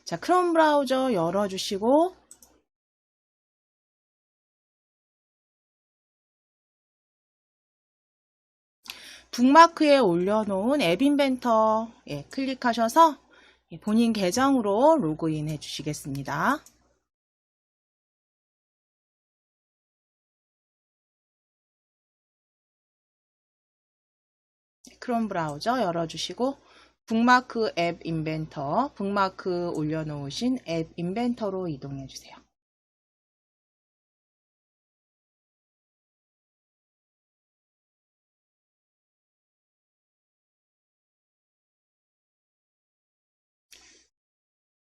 자, 크롬 브라우저 열어주시고 북마크에 올려놓은 앱 인벤터 클릭하셔서 본인 계정으로 로그인 해주시겠습니다. 크롬 브라우저 열어주시고 북마크 앱 인벤터, 북마크 올려놓으신 앱 인벤터로 이동해주세요.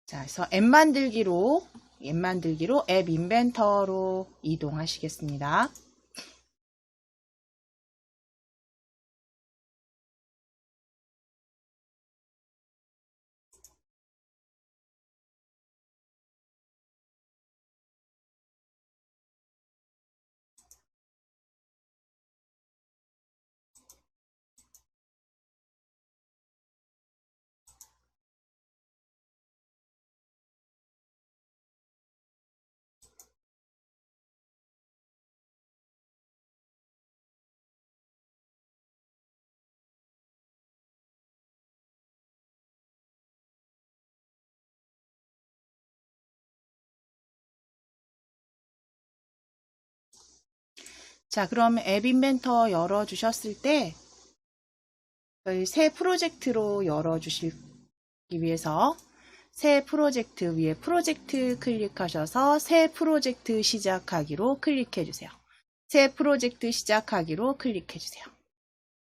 자, 그래서 앱 만들기로 앱 인벤터로 이동하시겠습니다. 자, 그럼 앱 인벤터 열어주셨을 때 저희 새 프로젝트로 열어주시기 위해서 새 프로젝트 위에 프로젝트 클릭하셔서 새 프로젝트 시작하기로 클릭해주세요. 새 프로젝트 시작하기로 클릭해주세요.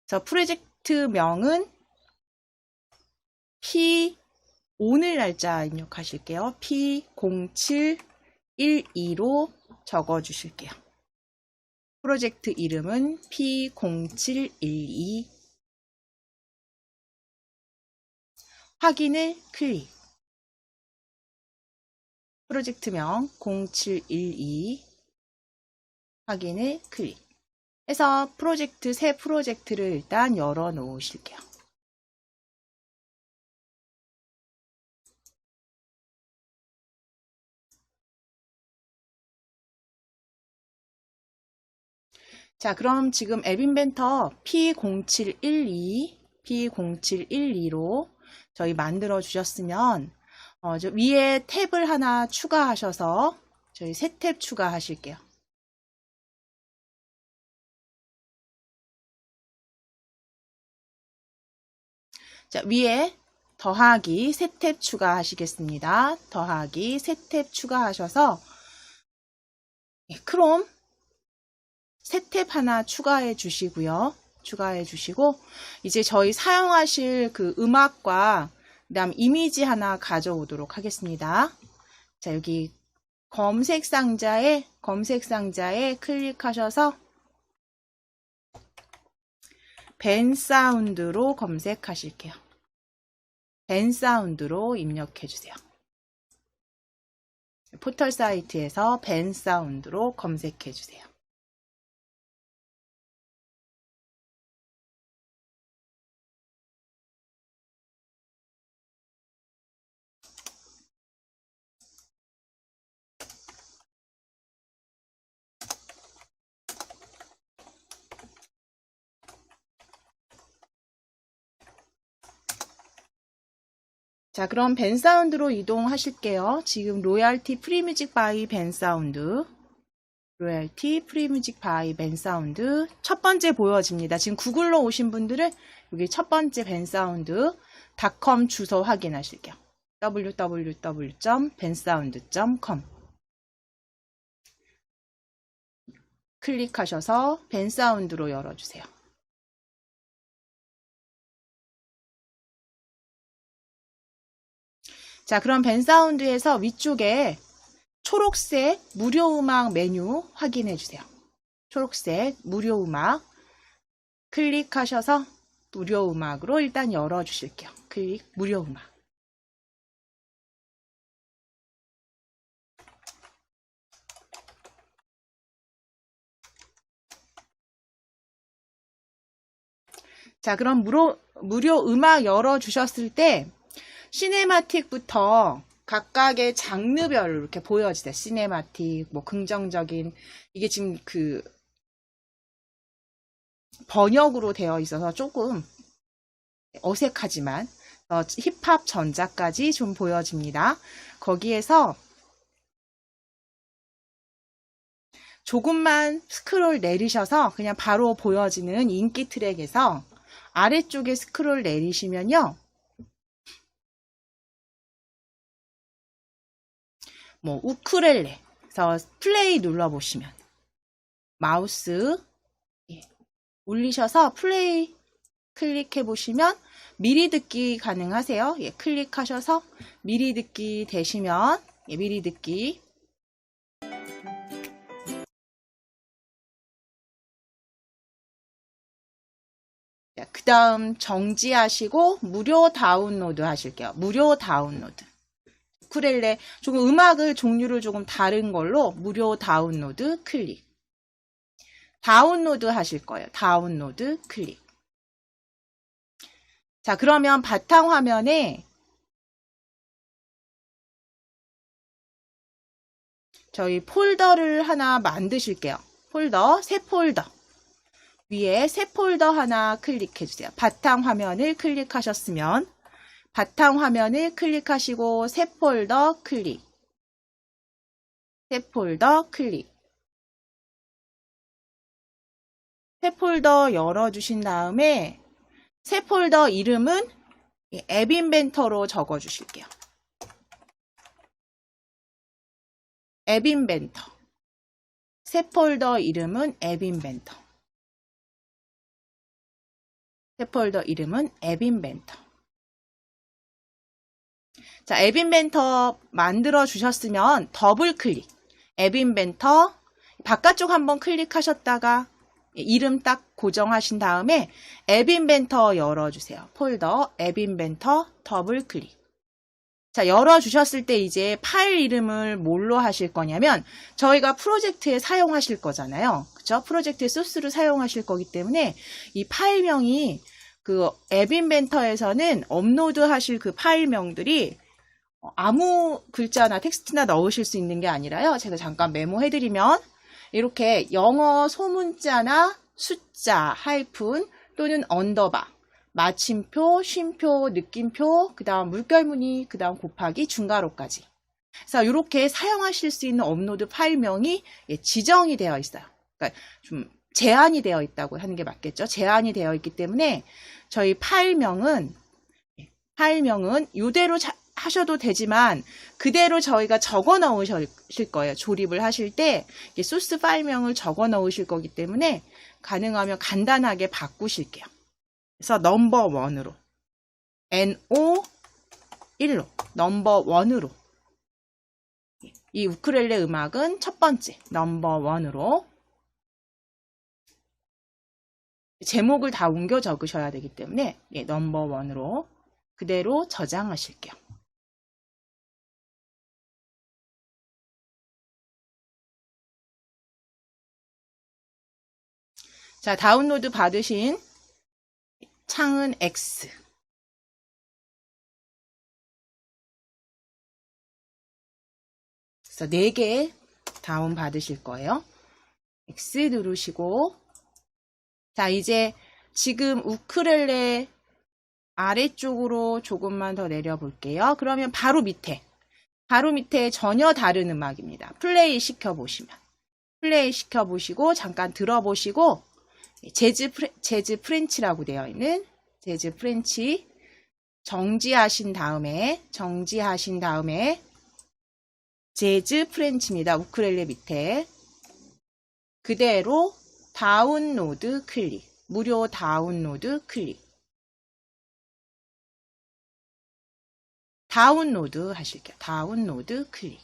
그래서 프로젝트 명은 오늘 날짜 입력하실게요. P0712로 적어주실게요. 프로젝트 이름은 P0712 확인을 클릭. 프로젝트명 0712 확인을 클릭. 해서 새 프로젝트를 일단 열어 놓으실게요. 자, 그럼 지금 앱 인벤터 P0712로 저희 만들어 주셨으면 저 위에 탭을 하나 추가하셔서 저희 새 탭 추가하실게요. 자, 위에 더하기 새 탭 추가하시겠습니다. 더하기 새 탭 추가하셔서 크롬 새 탭 하나 추가해 주시고요. 추가해 주시고 이제 저희 사용하실 그 음악과 그다음 이미지 하나 가져오도록 하겠습니다. 자, 여기 검색 상자에 클릭하셔서 벤 사운드로 검색하실게요. 벤 사운드로 입력해 주세요. 포털 사이트에서 벤 사운드로 검색해 주세요. 자, 그럼 벤 사운드로 이동하실게요. 지금 로얄티 프리뮤직 바이 벤 사운드. 로얄티 프리뮤직 바이 벤 사운드 첫 번째 보여집니다. 지금 구글로 오신 분들은 여기 첫 번째 벤 사운드 .com 주소 확인하실게요. www.bensound.com 클릭하셔서 벤 사운드로 열어주세요. 자, 그럼 벤 사운드에서 위쪽에 초록색 무료 음악 메뉴 확인해 주세요. 초록색 무료 음악 클릭하셔서 무료 음악으로 일단 열어 주실게요. 클릭 무료 음악. 자, 그럼 무료 음악 열어 주셨을 때 시네마틱부터 각각의 장르별로 이렇게 보여지세요. 시네마틱, 뭐 긍정적인, 이게 지금 그 번역으로 되어 있어서 조금 어색하지만 힙합 전자까지 좀 보여집니다. 거기에서 조금만 스크롤 내리셔서 그냥 바로 보여지는 인기 트랙에서 아래쪽에 스크롤 내리시면요. 뭐 우쿨렐레에서 플레이 눌러보시면 마우스 올리셔서 플레이 클릭해 보시면 미리 듣기 가능하세요. 예, 클릭하셔서 미리 듣기 되시면 미리 듣기 그 다음 정지하시고 무료 다운로드 하실게요. 무료 다운로드. 우쿨렐레 조금 음악을 종류를 조금 다른 걸로 무료 다운로드 클릭. 다운로드 하실 거예요. 다운로드 클릭. 자, 그러면 바탕화면에 저희 폴더를 하나 만드실게요. 폴더, 새 폴더. 위에 새 폴더 하나 클릭해 주세요. 바탕화면을 클릭하셨으면 바탕화면을 클릭하시고 새 폴더 클릭. 새 폴더 클릭. 새 폴더 열어주신 다음에 새 폴더 이름은 앱 인벤터로 적어주실게요. 앱 인벤터. 새 폴더 이름은 앱 인벤터. 새 폴더 이름은 앱 인벤터. 자, 앱 인벤터 만들어 주셨으면 더블 클릭. 앱 인벤터 바깥쪽 한번 클릭하셨다가 이름 딱 고정하신 다음에 앱 인벤터 열어주세요. 폴더 앱 인벤터 더블 클릭. 자, 열어주셨을 때 이제 파일 이름을 뭘로 하실 거냐면 저희가 프로젝트에 사용하실 거잖아요. 그쵸? 프로젝트의 소스를 사용하실 거기 때문에 이 파일명이 그 앱 인벤터에서는 업로드 하실 그 파일명들이 아무 글자나 텍스트나 넣으실 수 있는 게 아니라요. 제가 잠깐 메모해드리면 이렇게 영어 소문자나 숫자, 하이픈 또는 언더바 마침표, 쉼표, 느낌표, 그 다음 물결무늬, 그 다음 곱하기, 중괄호까지. 그래서 이렇게 사용하실 수 있는 업로드 파일명이 지정이 되어 있어요. 그러니까 좀 제한이 되어 있다고 하는 게 맞겠죠. 제한이 되어 있기 때문에 저희 파일명은 이대로 하셔도 되지만 그대로 저희가 적어 넣으실 거예요. 조립을 하실 때 소스 파일명을 적어 넣으실 거기 때문에 가능하면 간단하게 바꾸실게요. 그래서 넘버 1으로 NO 1로 넘버 1으로 이 우쿨렐레 음악은 첫 번째 넘버 1으로 제목을 다 옮겨 적으셔야 되기 때문에 넘버 1으로 그대로 저장하실게요. 자, 다운로드 받으신 창은 X. 그래서 4개 다운 받으실 거예요. X 누르시고 자, 이제 지금 우쿨렐레 아래쪽으로 조금만 더 내려볼게요. 그러면 바로 밑에 전혀 다른 음악입니다. 플레이 시켜보시면 플레이 시켜보시고 잠깐 들어보시고 재즈 프렌치라고 되어 있는 재즈 프렌치 정지하신 다음에 재즈 프렌치입니다. 우쿨렐레 밑에 그대로 다운로드 클릭 무료 다운로드 클릭 다운로드 하실게요. 다운로드 클릭.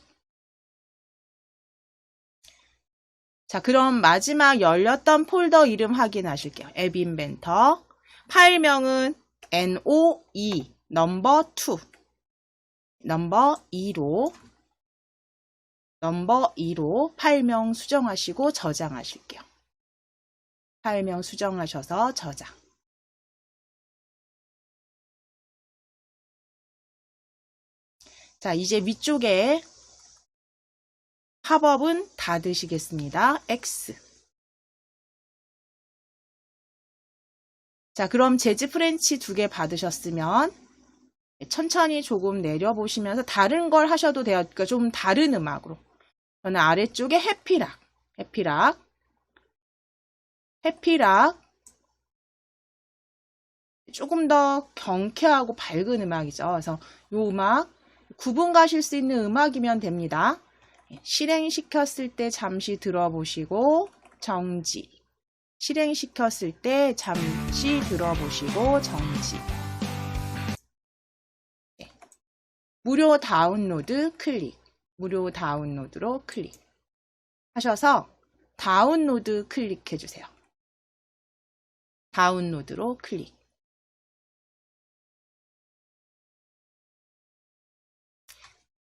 자, 그럼 마지막 열렸던 폴더 이름 확인하실게요. 앱 인벤터. 파일명은 NO2 넘버 2 넘버 2로 파일명 수정하시고 저장하실게요. 파일명 수정하셔서 저장. 자, 이제 위쪽에 팝업은 닫으시겠습니다. X. 자, 그럼 재즈 프렌치 2개 받으셨으면 천천히 조금 내려보시면서 다른 걸 하셔도 돼요. 그러니까 좀 다른 음악으로. 저는 아래쪽에 해피락. 조금 더 경쾌하고 밝은 음악이죠. 그래서 이 음악 구분 가실 수 있는 음악이면 됩니다. 실행시켰을 때 잠시 들어보시고 정지. 실행시켰을 때 잠시 들어보시고 정지. 무료 다운로드 클릭. 무료 다운로드로 클릭. 하셔서 다운로드 클릭해 주세요. 다운로드로 클릭.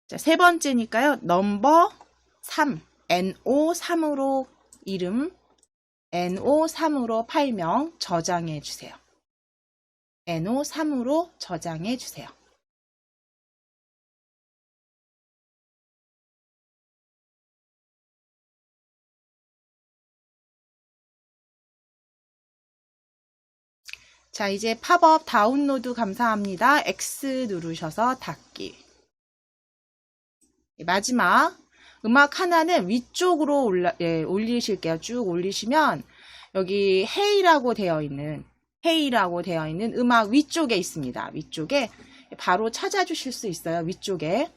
자, 세 번째니까요. 넘버 3, NO3으로 이름, NO3으로 파일명 저장해 주세요. NO3으로 저장해 주세요. 자, 이제 팝업 다운로드 감사합니다. X 누르셔서 닫기. 마지막 음악 하나는 위쪽으로 올리실게요. 쭉 올리시면 여기 헤이라고 되어 있는 음악 위쪽에 있습니다. 위쪽에 바로 찾아주실 수 있어요. 위쪽에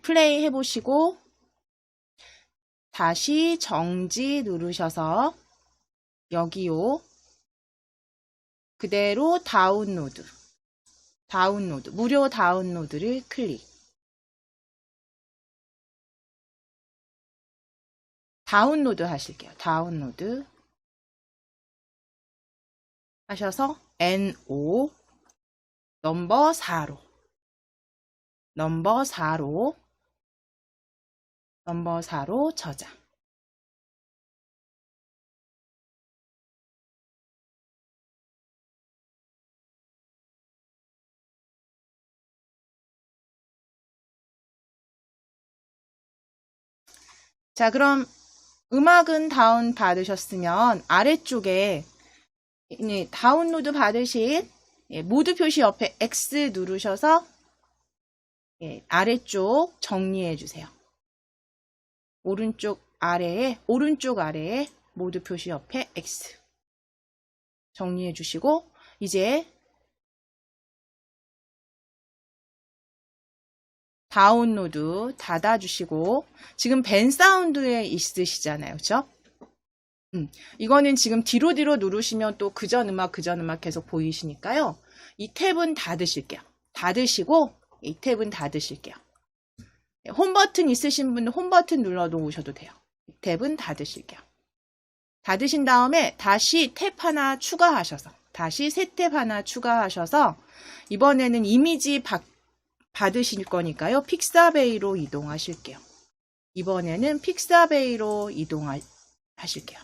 플레이 해보시고 다시 정지 누르셔서 여기요. 그대로 다운로드, 무료 다운로드를 클릭. 다운로드 하실게요. 다운로드 하셔서 NO 넘버 4로 저장. 자, 그럼 음악은 다운 받으셨으면 아래쪽에 다운로드 받으신 모드 표시 옆에 X 누르셔서 아래쪽 정리해 주세요. 오른쪽 아래에 모드 표시 옆에 X 정리해 주시고 이제 다운로드 닫아주시고 지금 벤 사운드에 있으시잖아요. 그렇죠? 이거는 지금 뒤로 누르시면 또 그전 음악 계속 보이시니까요. 이 탭은 닫으실게요. 닫으시고 이 탭은 닫으실게요. 홈 버튼 있으신 분은 홈 버튼 눌러 놓으셔도 돼요. 이 탭은 닫으실게요. 닫으신 다음에 다시 탭 하나 추가하셔서 다시 새 탭 하나 추가하셔서 이번에는 이미지 받으실 거니까요. 픽사베이로 이동하실게요. 이번에는 픽사베이로 이동하실게요.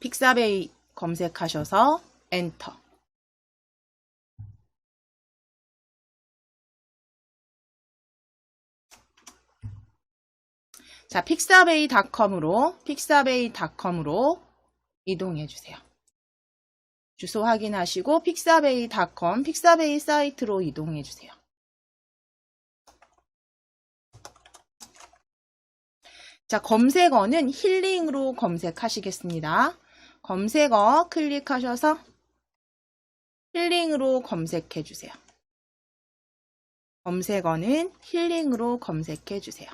픽사베이 검색하셔서 엔터. 자, 픽사베이.com으로 이동해 주세요. 주소 확인하시고 픽사베이.com, 픽사베이 사이트로 이동해 주세요. 자, 검색어는 힐링으로 검색하시겠습니다. 검색어 클릭하셔서 힐링으로 검색해 주세요. 검색어는 힐링으로 검색해 주세요.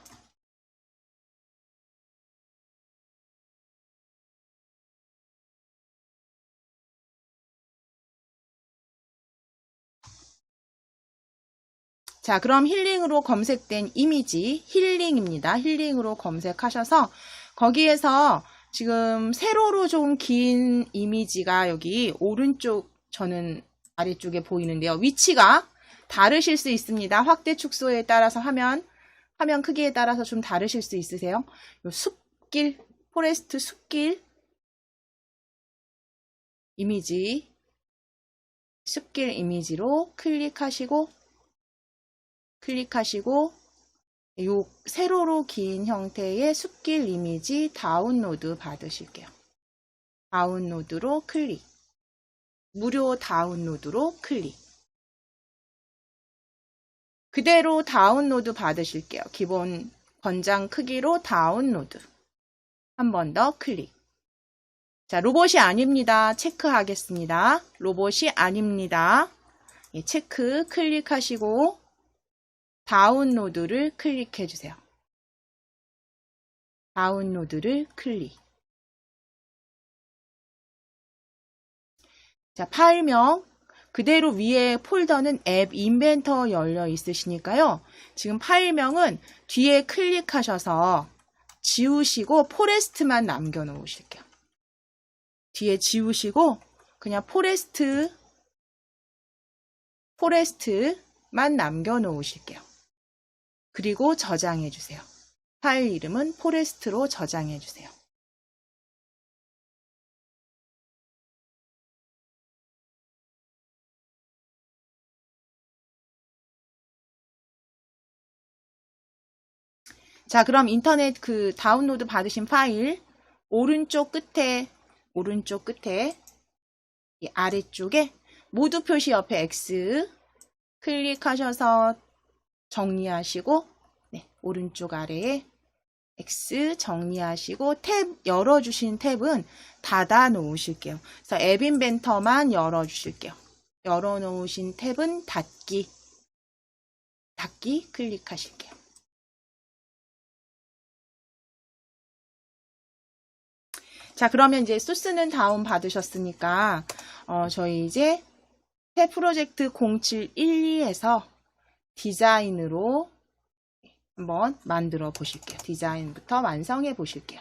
자, 그럼 힐링으로 검색된 이미지 힐링입니다. 힐링으로 검색하셔서 거기에서 지금 세로로 좀 긴 이미지가 여기 오른쪽 저는 아래쪽에 보이는데요. 위치가 다르실 수 있습니다. 확대 축소에 따라서 화면 화면 크기에 따라서 좀 다르실 수 있으세요. 요 숲길, 포레스트 숲길 이미지, 숲길 이미지로 클릭하시고 요 세로로 긴 형태의 숲길 이미지 다운로드 받으실게요. 다운로드로 클릭. 무료 다운로드로 클릭. 그대로 다운로드 받으실게요. 기본 권장 크기로 다운로드. 한 번 더 클릭. 자, 로봇이 아닙니다. 체크하겠습니다. 로봇이 아닙니다. 예, 체크 클릭하시고 다운로드를 클릭해 주세요. 다운로드를 클릭. 자, 파일명 그대로 위에 폴더는 앱 인벤터 열려 있으시니까요. 지금 파일명은 뒤에 클릭하셔서 지우시고 포레스트만 남겨 놓으실게요. 뒤에 지우시고 그냥 포레스트만 남겨 놓으실게요. 그리고 저장해 주세요. 파일 이름은 포레스트로 저장해 주세요. 자, 그럼 인터넷 그 다운로드 받으신 파일 오른쪽 끝에 이 아래쪽에 모두 표시 옆에 X 클릭하셔서 정리하시고 네, 오른쪽 아래에 X 정리하시고 탭 열어주신 탭은 닫아 놓으실게요. 그래서 앱 인벤터만 열어주실게요. 열어놓으신 탭은 닫기 클릭하실게요. 자, 그러면 이제 소스는 다운 받으셨으니까 저희 이제 새 프로젝트 0712에서 디자인으로 한번 만들어 보실게요. 디자인부터 완성해 보실게요.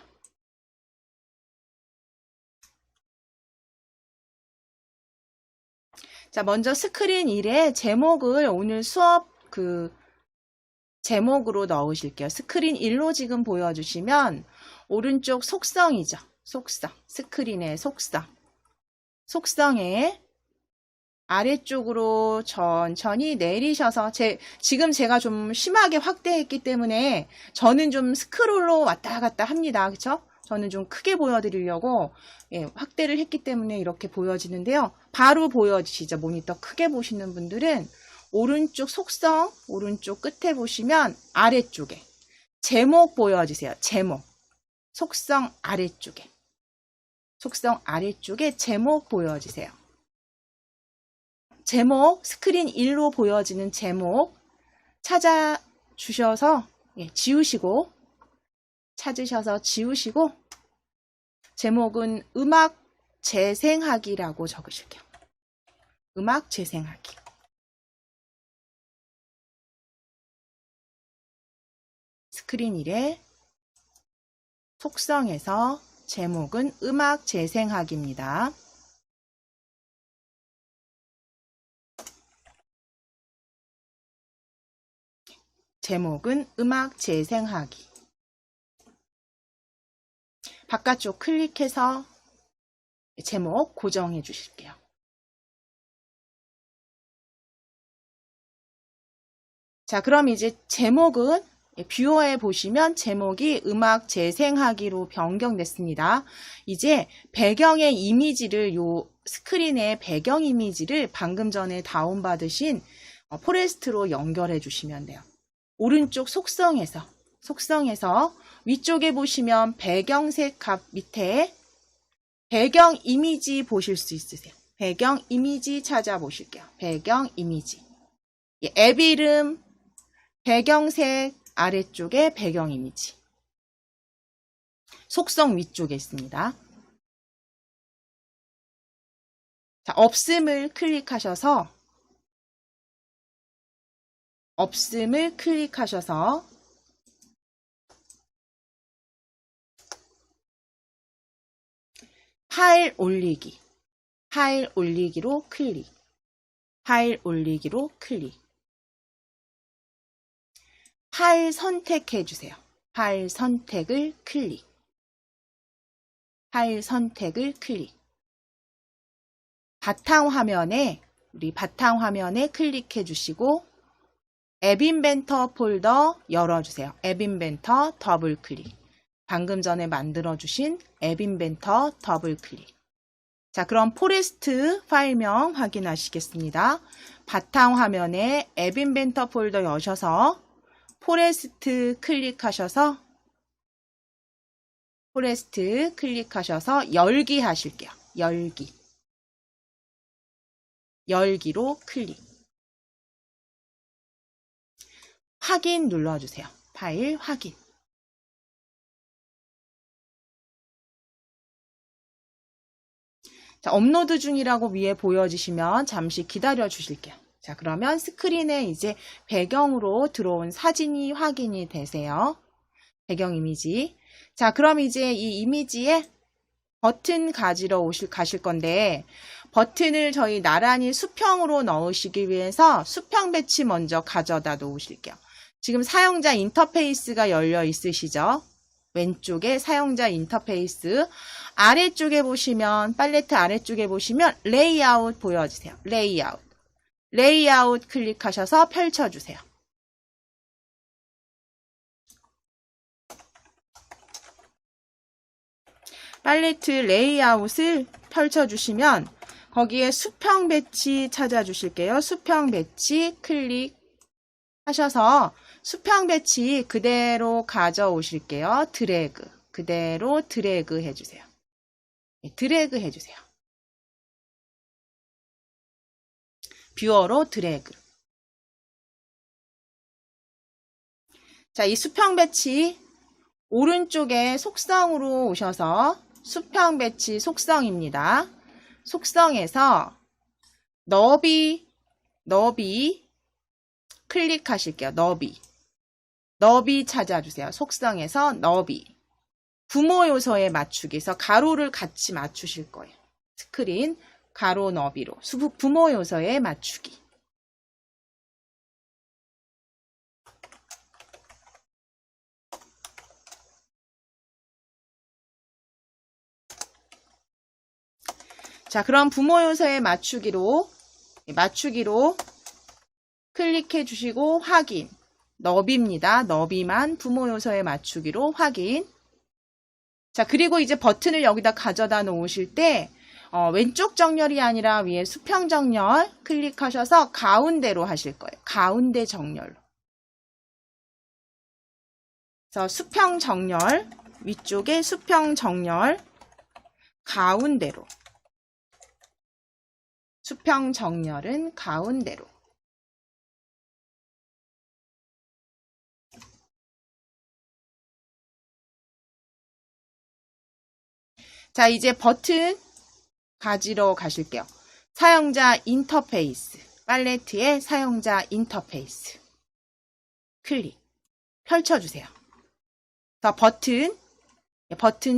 자, 먼저 스크린 1에 제목을 오늘 수업 제목으로 넣으실게요. 스크린 1로 지금 보여주시면 오른쪽 속성이죠. 속성, 스크린의 속성에 아래쪽으로 천천히 내리셔서 지금 제가 좀 심하게 확대했기 때문에 저는 좀 스크롤로 왔다 갔다 합니다. 그렇죠? 저는 좀 크게 보여드리려고 확대를 했기 때문에 이렇게 보여지는데요. 바로 보여지시죠? 모니터 크게 보시는 분들은 오른쪽 속성, 오른쪽 끝에 보시면 아래쪽에 제목 보여지세요. 제목. 속성 아래쪽에 제목 보여지세요. 제목, 스크린 1로 보여지는 제목 찾아주셔서 찾으셔서 지우시고 제목은 음악 재생하기라고 적으실게요. 음악 재생하기. 스크린 1에 속성에서 제목은 음악 재생하기입니다. 제목은 음악 재생하기. 바깥쪽 클릭해서 제목 고정해 주실게요. 자, 그럼 이제 제목은 뷰어에 보시면 제목이 음악 재생하기로 변경됐습니다. 이제 배경의 이미지를 스크린의 배경 이미지를 방금 전에 다운받으신 포레스트로 연결해 주시면 돼요. 오른쪽 속성에서 위쪽에 보시면 배경색 값 밑에 배경 이미지 보실 수 있으세요. 배경 이미지 찾아보실게요. 배경 이미지. 앱 이름, 배경색 아래쪽에 배경 이미지. 속성 위쪽에 있습니다. 자, 없음을 클릭하셔서 파일 올리기로 클릭. 파일 선택해 주세요. 파일 선택을 클릭. 파일 선택을 클릭. 우리 바탕화면에 클릭해 주시고 앱 인벤터 폴더 열어주세요. 앱 인벤터 더블 클릭. 방금 전에 만들어 주신 앱 인벤터 더블 클릭. 자, 그럼 포레스트 파일명 확인하시겠습니다. 바탕화면에 앱 인벤터 폴더 여셔서 포레스트 클릭하셔서 열기 하실게요. 열기로 클릭. 확인 눌러주세요. 파일 확인. 자, 업로드 중이라고 위에 보여지시면 잠시 기다려 주실게요. 자, 그러면 스크린에 이제 배경으로 들어온 사진이 확인이 되세요. 배경 이미지. 자, 그럼 이제 이 이미지에 버튼 가지러 가실 건데, 버튼을 저희 나란히 수평으로 넣으시기 위해서 수평 배치 먼저 가져다 놓으실게요. 지금 사용자 인터페이스가 열려 있으시죠? 왼쪽에 사용자 인터페이스, 아래쪽에 보시면, 팔레트 아래쪽에 보시면 레이아웃 보여주세요. 레이아웃 클릭하셔서 펼쳐주세요. 팔레트 레이아웃을 펼쳐주시면 거기에 수평 배치 찾아주실게요. 수평 배치 클릭하셔서 수평 배치 그대로 가져오실게요. 그대로 드래그 해주세요. 드래그 해주세요. 뷰어로 드래그. 자, 이 수평 배치 오른쪽에 속성으로 오셔서 수평 배치 속성입니다. 속성에서 너비 클릭하실게요. 너비 찾아주세요. 속성에서 너비. 부모 요소에 맞추기에서 가로를 같이 맞추실 거예요. 스크린 가로 너비로 부모 요소에 맞추기. 자, 그럼 부모 요소에 맞추기로 클릭해 주시고 확인. 너비입니다. 너비만 부모 요소에 맞추기로 확인. 자, 그리고 이제 버튼을 여기다 가져다 놓으실 때 왼쪽 정렬이 아니라 위에 수평 정렬 클릭하셔서 가운데로 하실 거예요. 가운데 정렬로. 그래서 수평 정렬, 위쪽에 수평 정렬, 가운데로. 수평 정렬은 가운데로. 자, 이제 버튼 가지러 가실게요. 사용자 인터페이스. 팔레트의 사용자 인터페이스. 클릭. 펼쳐주세요. 자, 버튼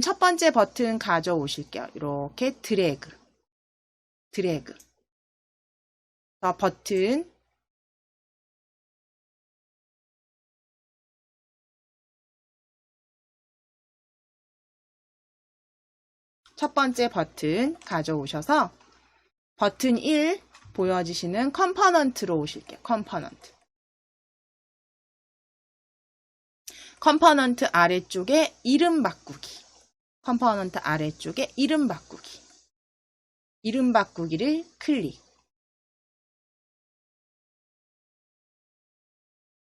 첫 번째 버튼 가져오실게요. 이렇게 드래그. 자, 버튼. 첫 번째 버튼 가져오셔서 버튼 1 보여지시는 컴포넌트로 오실게요. 컴포넌트 아래쪽에 이름 바꾸기. 이름 바꾸기를 클릭.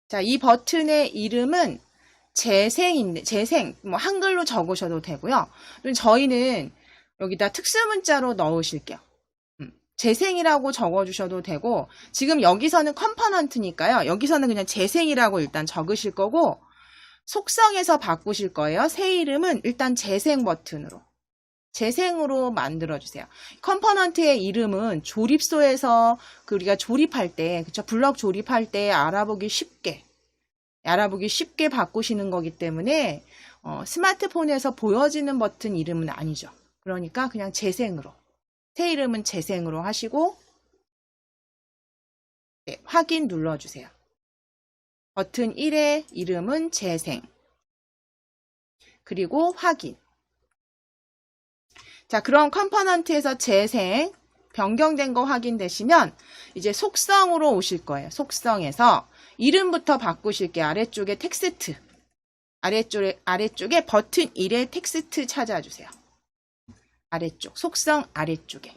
자, 이 버튼의 이름은 재생, 한글로 적으셔도 되고요. 저희는 여기다 특수문자로 넣으실게요. 재생이라고 적어주셔도 되고, 지금 여기서는 컴포넌트니까요. 여기서는 그냥 재생이라고 일단 적으실 거고, 속성에서 바꾸실 거예요. 새 이름은 일단 재생 버튼으로. 재생으로 만들어주세요. 컴포넌트의 이름은 조립소에서 우리가 조립할 때, 그쵸? 블럭 조립할 때 알아보기 쉽게 바꾸시는 거기 때문에, 스마트폰에서 보여지는 버튼 이름은 아니죠. 그러니까 그냥 재생으로. 새 이름은 재생으로 하시고, 네, 확인 눌러주세요. 버튼 1의 이름은 재생. 그리고 확인. 자, 그럼 컴포넌트에서 재생, 변경된 거 확인되시면 이제 속성으로 오실 거예요. 속성에서 이름부터 바꾸실게요. 아래쪽에 텍스트. 아래쪽에 버튼 1의 텍스트 찾아주세요. 아래쪽, 속성 아래쪽에.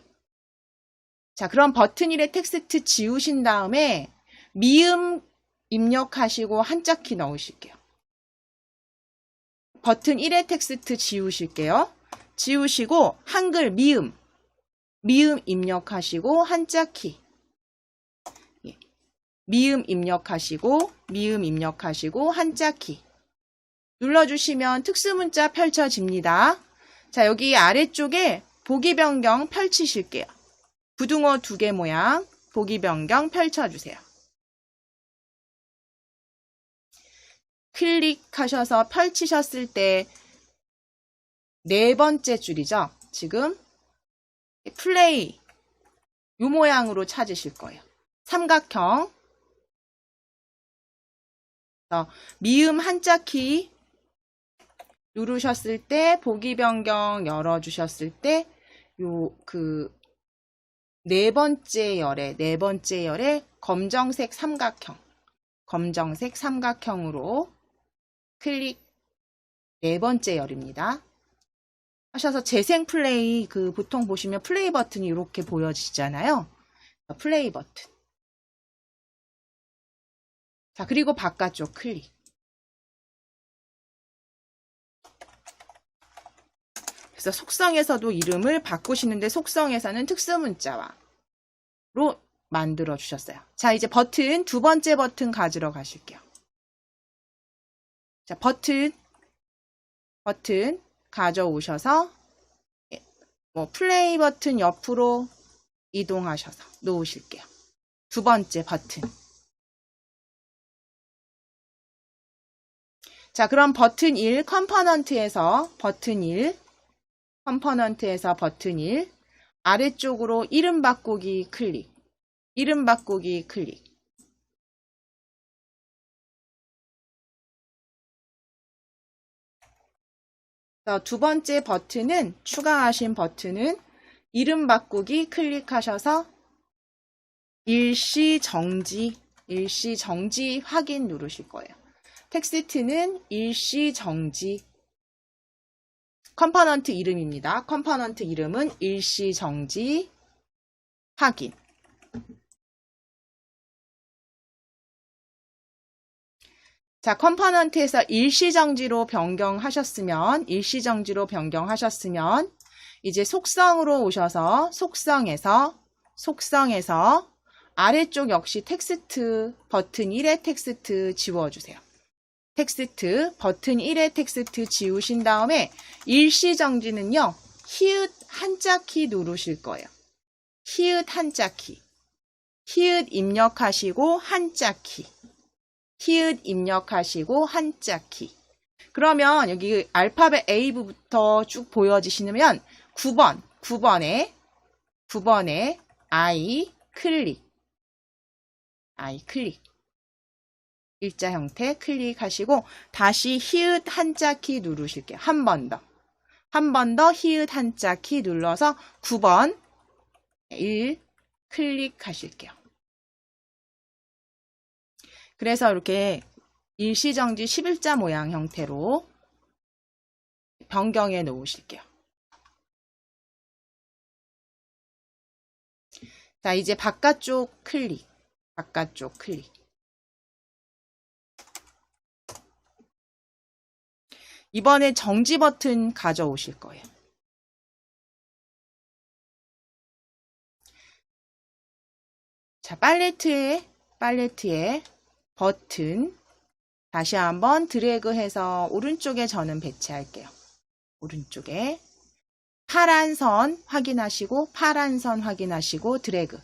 자, 그럼 버튼 1의 텍스트 지우신 다음에 미음 입력하시고 한자키 넣으실게요. 버튼 1의 텍스트 지우실게요. 지우시고 한글 미음 입력하시고 한자키. 미음 입력하시고 한자키. 눌러주시면 특수문자 펼쳐집니다. 자, 여기 아래쪽에 보기 변경 펼치실게요. 부등호 2개 모양 보기 변경 펼쳐주세요. 클릭하셔서 펼치셨을 때 네 번째 줄이죠. 지금 플레이 이 모양으로 찾으실 거예요. 삼각형. 미음 한자키 누르셨을 때 보기 변경 열어주셨을 때 네 번째 열에 검정색 삼각형으로 클릭. 네 번째 열입니다. 하셔서 재생 플레이 보통 보시면 플레이 버튼이 이렇게 보여지잖아요. 플레이 버튼. 자, 그리고 바깥쪽 클릭. 그래서 속성에서도 이름을 바꾸시는데 속성에서는 특수문자로 만들어 주셨어요. 자, 이제 버튼 두 번째 버튼 가지러 가실게요. 자, 버튼 가져오셔서 플레이 버튼 옆으로 이동하셔서 놓으실게요. 두 번째 버튼. 자, 그럼 버튼 1 컴포넌트에서 버튼 1 아래쪽으로 이름 바꾸기 클릭. 두 번째 버튼은 추가하신 버튼은 이름 바꾸기 클릭하셔서 일시정지 확인 누르실 거예요. 텍스트는 일시정지. 컴포넌트 이름입니다. 컴포넌트 이름은 일시정지 확인. 자, 컴포넌트에서 일시정지로 변경하셨으면 이제 속성으로 오셔서 속성에서 아래쪽 역시 텍스트 버튼 1의 텍스트 지워주세요. 버튼 1의 텍스트 지우신 다음에 일시정지는요. 히읗 한자키 누르실 거예요. 히읗 한자키. 히읗 입력하시고 한자키. 그러면 여기 알파벳 A부터 쭉 보여지시면 9번에 I 클릭. 일자 형태 클릭하시고 다시 히읗 한자키 누르실게요. 한 번 더 히읗 한자키 눌러서 9번 1 클릭하실게요. 그래서 이렇게 일시정지 11자 모양 형태로 변경해 놓으실게요. 자, 이제 바깥쪽 클릭. 이번에 정지 버튼 가져오실 거예요. 자, 팔레트에 버튼 다시 한번 드래그해서 오른쪽에 저는 배치할게요. 오른쪽에 파란 선 확인하시고 드래그.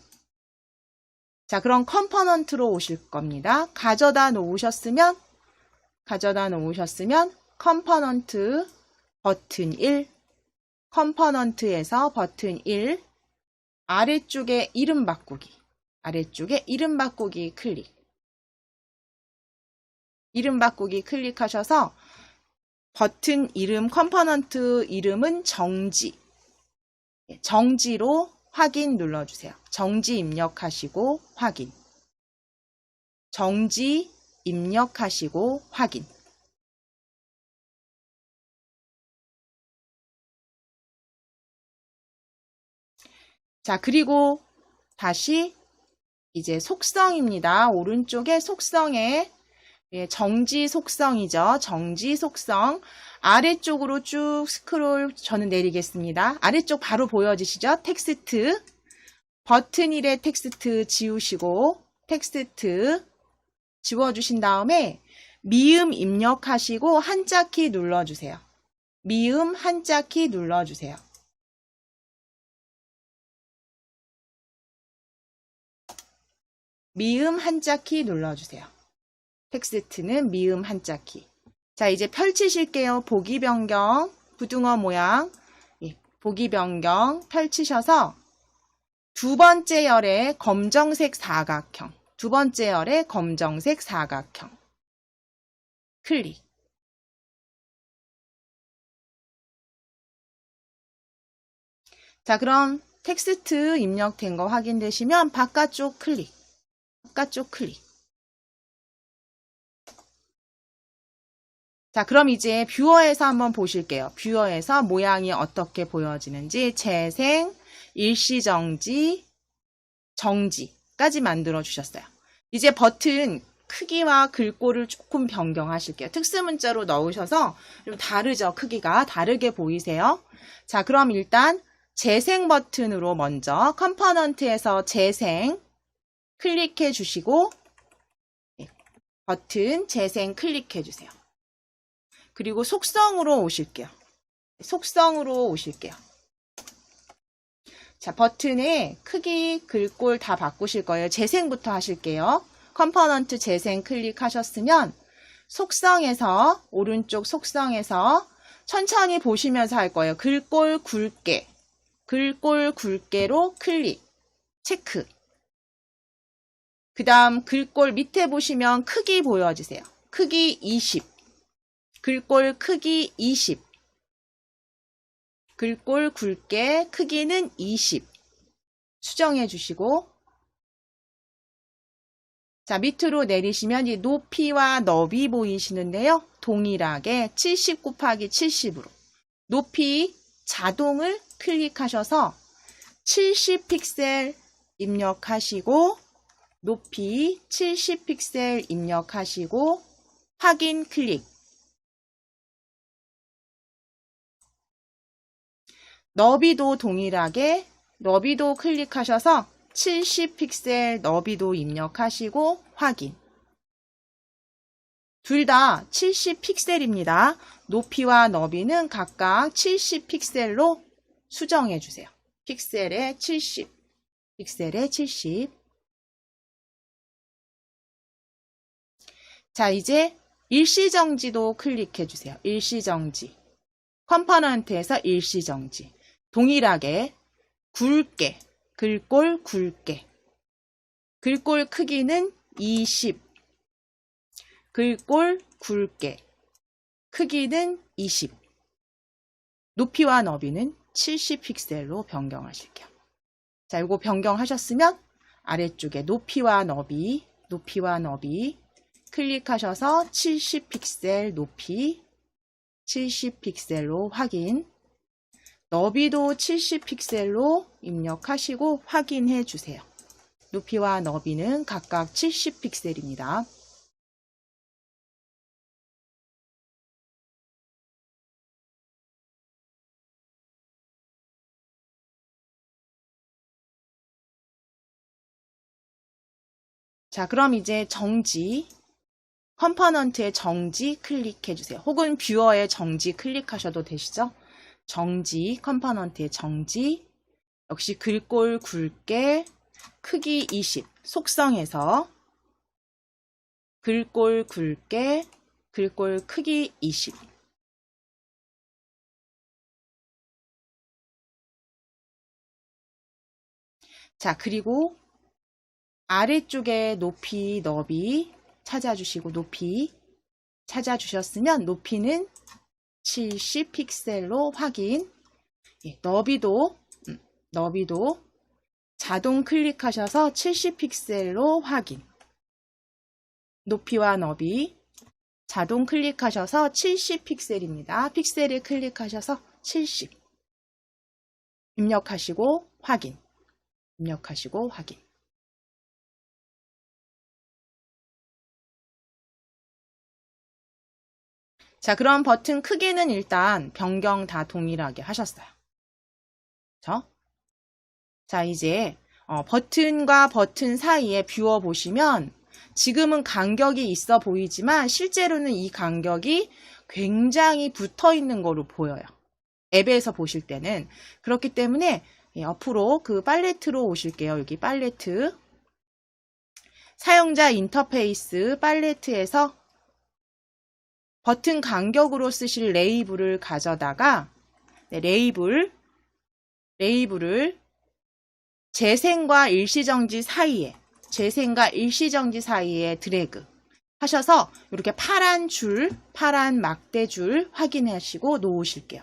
자, 그럼 컴포넌트로 오실 겁니다. 가져다 놓으셨으면 컴포넌트 버튼 1 컴포넌트에서 버튼 1 아래쪽에 이름 바꾸기 클릭. 이름 바꾸기 클릭하셔서 버튼 이름, 컴포넌트 이름은 정지. 정지로 확인 눌러주세요. 정지 입력하시고 확인. 정지 입력하시고 확인. 자, 그리고 다시 이제 속성입니다. 오른쪽에 속성에 정지 속성이죠. 정지 속성. 아래쪽으로 쭉 스크롤 저는 내리겠습니다. 아래쪽 바로 보여지시죠? 텍스트. 버튼 1의 텍스트 지우시고 텍스트 지워주신 다음에 미음 입력하시고 한자키 눌러주세요. 미음 한자키 눌러주세요. 미음 한자키 눌러주세요. 텍스트는 미음 한자키. 자, 이제 펼치실게요. 보기 변경, 부등어 모양, 보기 변경 펼치셔서 두 번째 열의 검정색 사각형, 두 번째 열의 검정색 사각형 클릭. 자, 그럼 텍스트 입력된 거 확인되시면 바깥쪽 클릭, 바깥쪽 클릭. 자, 그럼 이제 뷰어에서 한번 보실게요. 뷰어에서 모양이 어떻게 보여지는지 재생, 일시정지, 정지까지 만들어 주셨어요. 이제 버튼 크기와 글꼴을 조금 변경하실게요. 특수문자로 넣으셔서 좀 다르죠? 크기가 다르게 보이세요? 자, 그럼 일단 재생 버튼으로 먼저 컴포넌트에서 재생 클릭해 주시고 버튼 재생 클릭해 주세요. 그리고 속성으로 오실게요. 속성으로 오실게요. 자, 버튼의 크기, 글꼴 다 바꾸실 거예요. 재생부터 하실게요. 컴포넌트 재생 클릭하셨으면 속성에서, 오른쪽 속성에서 천천히 보시면서 할 거예요. 글꼴 굵게, 글꼴 굵게로 클릭, 체크. 그 다음 글꼴 밑에 보시면 크기 보여주세요. 크기 20. 글꼴 크기 20. 글꼴 굵게 크기는 20. 수정해 주시고 자, 밑으로 내리시면 이 높이와 너비 보이시는데요. 동일하게 70 곱하기 70으로 높이 자동을 클릭하셔서 70 픽셀 입력하시고 높이 70 픽셀 입력하시고 확인 클릭. 너비도 동일하게 너비도 클릭하셔서 70 픽셀 너비도 입력하시고 확인. 둘 다 70 픽셀입니다. 높이와 너비는 각각 70 픽셀로 수정해 주세요. 픽셀에 70, 픽셀에 70. 자, 이제 일시정지도 클릭해 주세요. 일시정지. 컴포넌트에서 일시정지. 동일하게 굵게, 글꼴 굵게. 글꼴 크기는 20. 글꼴 굵게. 크기는 20. 높이와 너비는 70 픽셀로 변경하실게요. 자, 이거 변경하셨으면 아래쪽에 높이와 너비 클릭하셔서 70 픽셀 높이 70 픽셀로 확인. 너비도 70 픽셀로 입력하시고 확인해 주세요. 높이와 너비는 각각 70 픽셀입니다. 자, 그럼 이제 정지, 컴포넌트의 정지 클릭해 주세요. 혹은 뷰어의 정지 클릭하셔도 되시죠? 정지, 컴포넌트의 정지, 역시 글꼴 굵게, 크기 20, 속성에서 글꼴 굵게, 글꼴 크기 20. 자, 그리고 아래쪽에 높이, 너비 찾아주시고 높이 찾아주셨으면 높이는 70 픽셀로 확인. 예, 너비도 자동 클릭하셔서 70 픽셀로 확인. 높이와 너비 자동 클릭하셔서 70 픽셀입니다. 픽셀을 클릭하셔서 70. 입력하시고 확인. 입력하시고 확인. 자, 그럼 버튼 크기는 일단 변경 다 동일하게 하셨어요. 그렇죠? 자, 이제 버튼과 버튼 사이에 뷰어 보시면 지금은 간격이 있어 보이지만 실제로는 이 간격이 굉장히 붙어 있는 거로 보여요. 앱에서 보실 때는. 그렇기 때문에 옆으로 그 팔레트로 오실게요. 여기 팔레트. 사용자 인터페이스 팔레트에서 버튼 간격으로 쓰실 레이블을 가져다가 레이블을 재생과 일시정지 사이에 드래그 하셔서 이렇게 파란 막대줄 확인하시고 놓으실게요.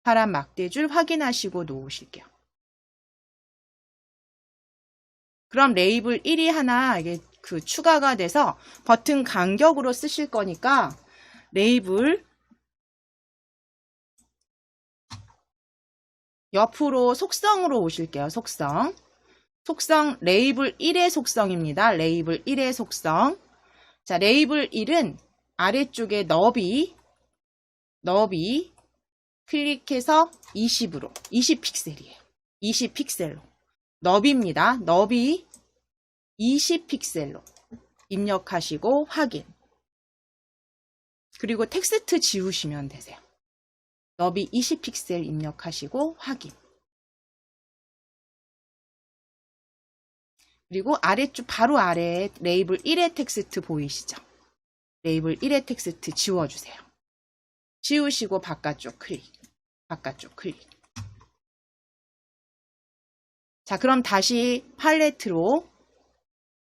파란 막대줄 확인하시고 놓으실게요. 그럼 레이블 1이 하나 이게 추가가 돼서 버튼 간격으로 쓰실 거니까 레이블 옆으로 속성으로 오실게요. 속성 레이블 1의 속성입니다. 레이블 1의 속성. 자, 레이블 1은 아래쪽에 너비 클릭해서 20으로 20픽셀이에요. 20픽셀로 너비입니다. 너비 20픽셀로 입력하시고 확인. 그리고 텍스트 지우시면 되세요. 너비 20픽셀 입력하시고 확인. 그리고 아래쪽 바로 아래에 레이블 1의 텍스트 보이시죠? 레이블 1의 텍스트 지워주세요. 지우시고 바깥쪽 클릭. 자, 그럼 다시 팔레트로